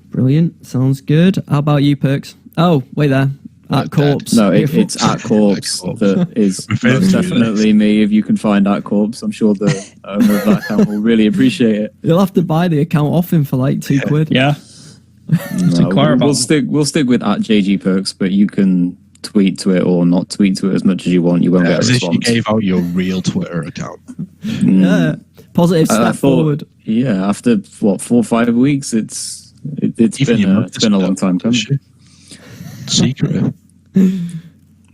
Brilliant. Sounds good. How about you, Perks? Oh, wait there. At Corpse. No, it's at Corpse that is most definitely me. If you can find at Corpse, I'm sure the owner of that account will really appreciate it. You'll have to buy the account off him for like £2. Yeah. No, we'll stick with at JG Perks, but you can tweet to it or not tweet to it as much as you want. You won't get a As if response. you gave out your real Twitter account. Yeah. Positive step forward. Yeah, after 4 or 5 weeks, it's been a long time coming. Secret.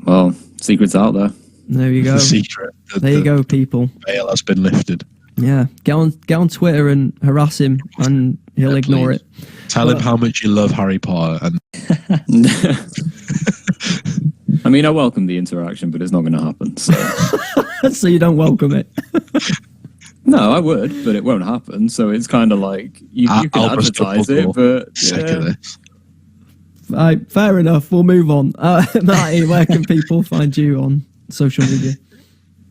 Well, secret's out there. There you go. The secret. There you go, people. Veil has been lifted. Yeah, get on Twitter and harass him, and he'll ignore it. Tell him how much you love Harry Potter and I mean, I welcome the interaction, but it's not going to happen. So. So you don't welcome it. No, I would, but it won't happen. So it's kind of like you can advertise it, but sick of this. Right, fair enough. We'll move on. Matty, where can people find you on social media?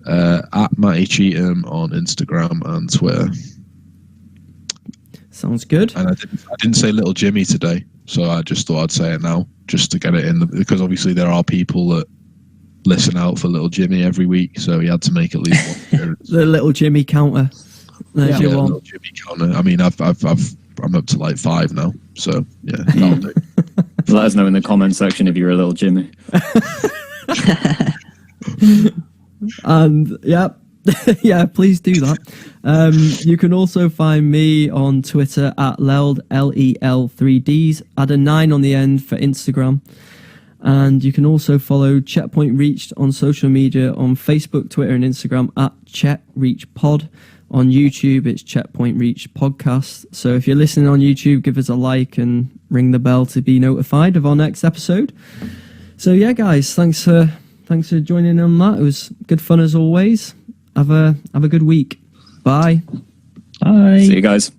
At Matty Cheatham on Instagram and Twitter. Sounds good. And I didn't say Little Jimmy today, so I just thought I'd say it now, just to get it in, because obviously there are people that listen out for Little Jimmy every week, so he had to make at least one appearance. The Little Jimmy counter. There's your one. Little Jimmy counter. I mean, I'm up to like 5 now, so yeah, that'll do. Let us know in the comment section if you're a Little Jimmy. And yeah, please do that. You can also find me on Twitter at Leld, LEL3Ds. Add a 9 on the end for Instagram. And you can also follow Checkpoint Reached on social media on Facebook, Twitter, and Instagram at CheckReachPod. On YouTube, it's Checkpoint Reach Podcast. So if you're listening on YouTube, give us a like and ring the bell to be notified of our next episode. So yeah, guys, thanks for joining on that. It was good fun as always. Have a good week. Bye. Bye. See you guys.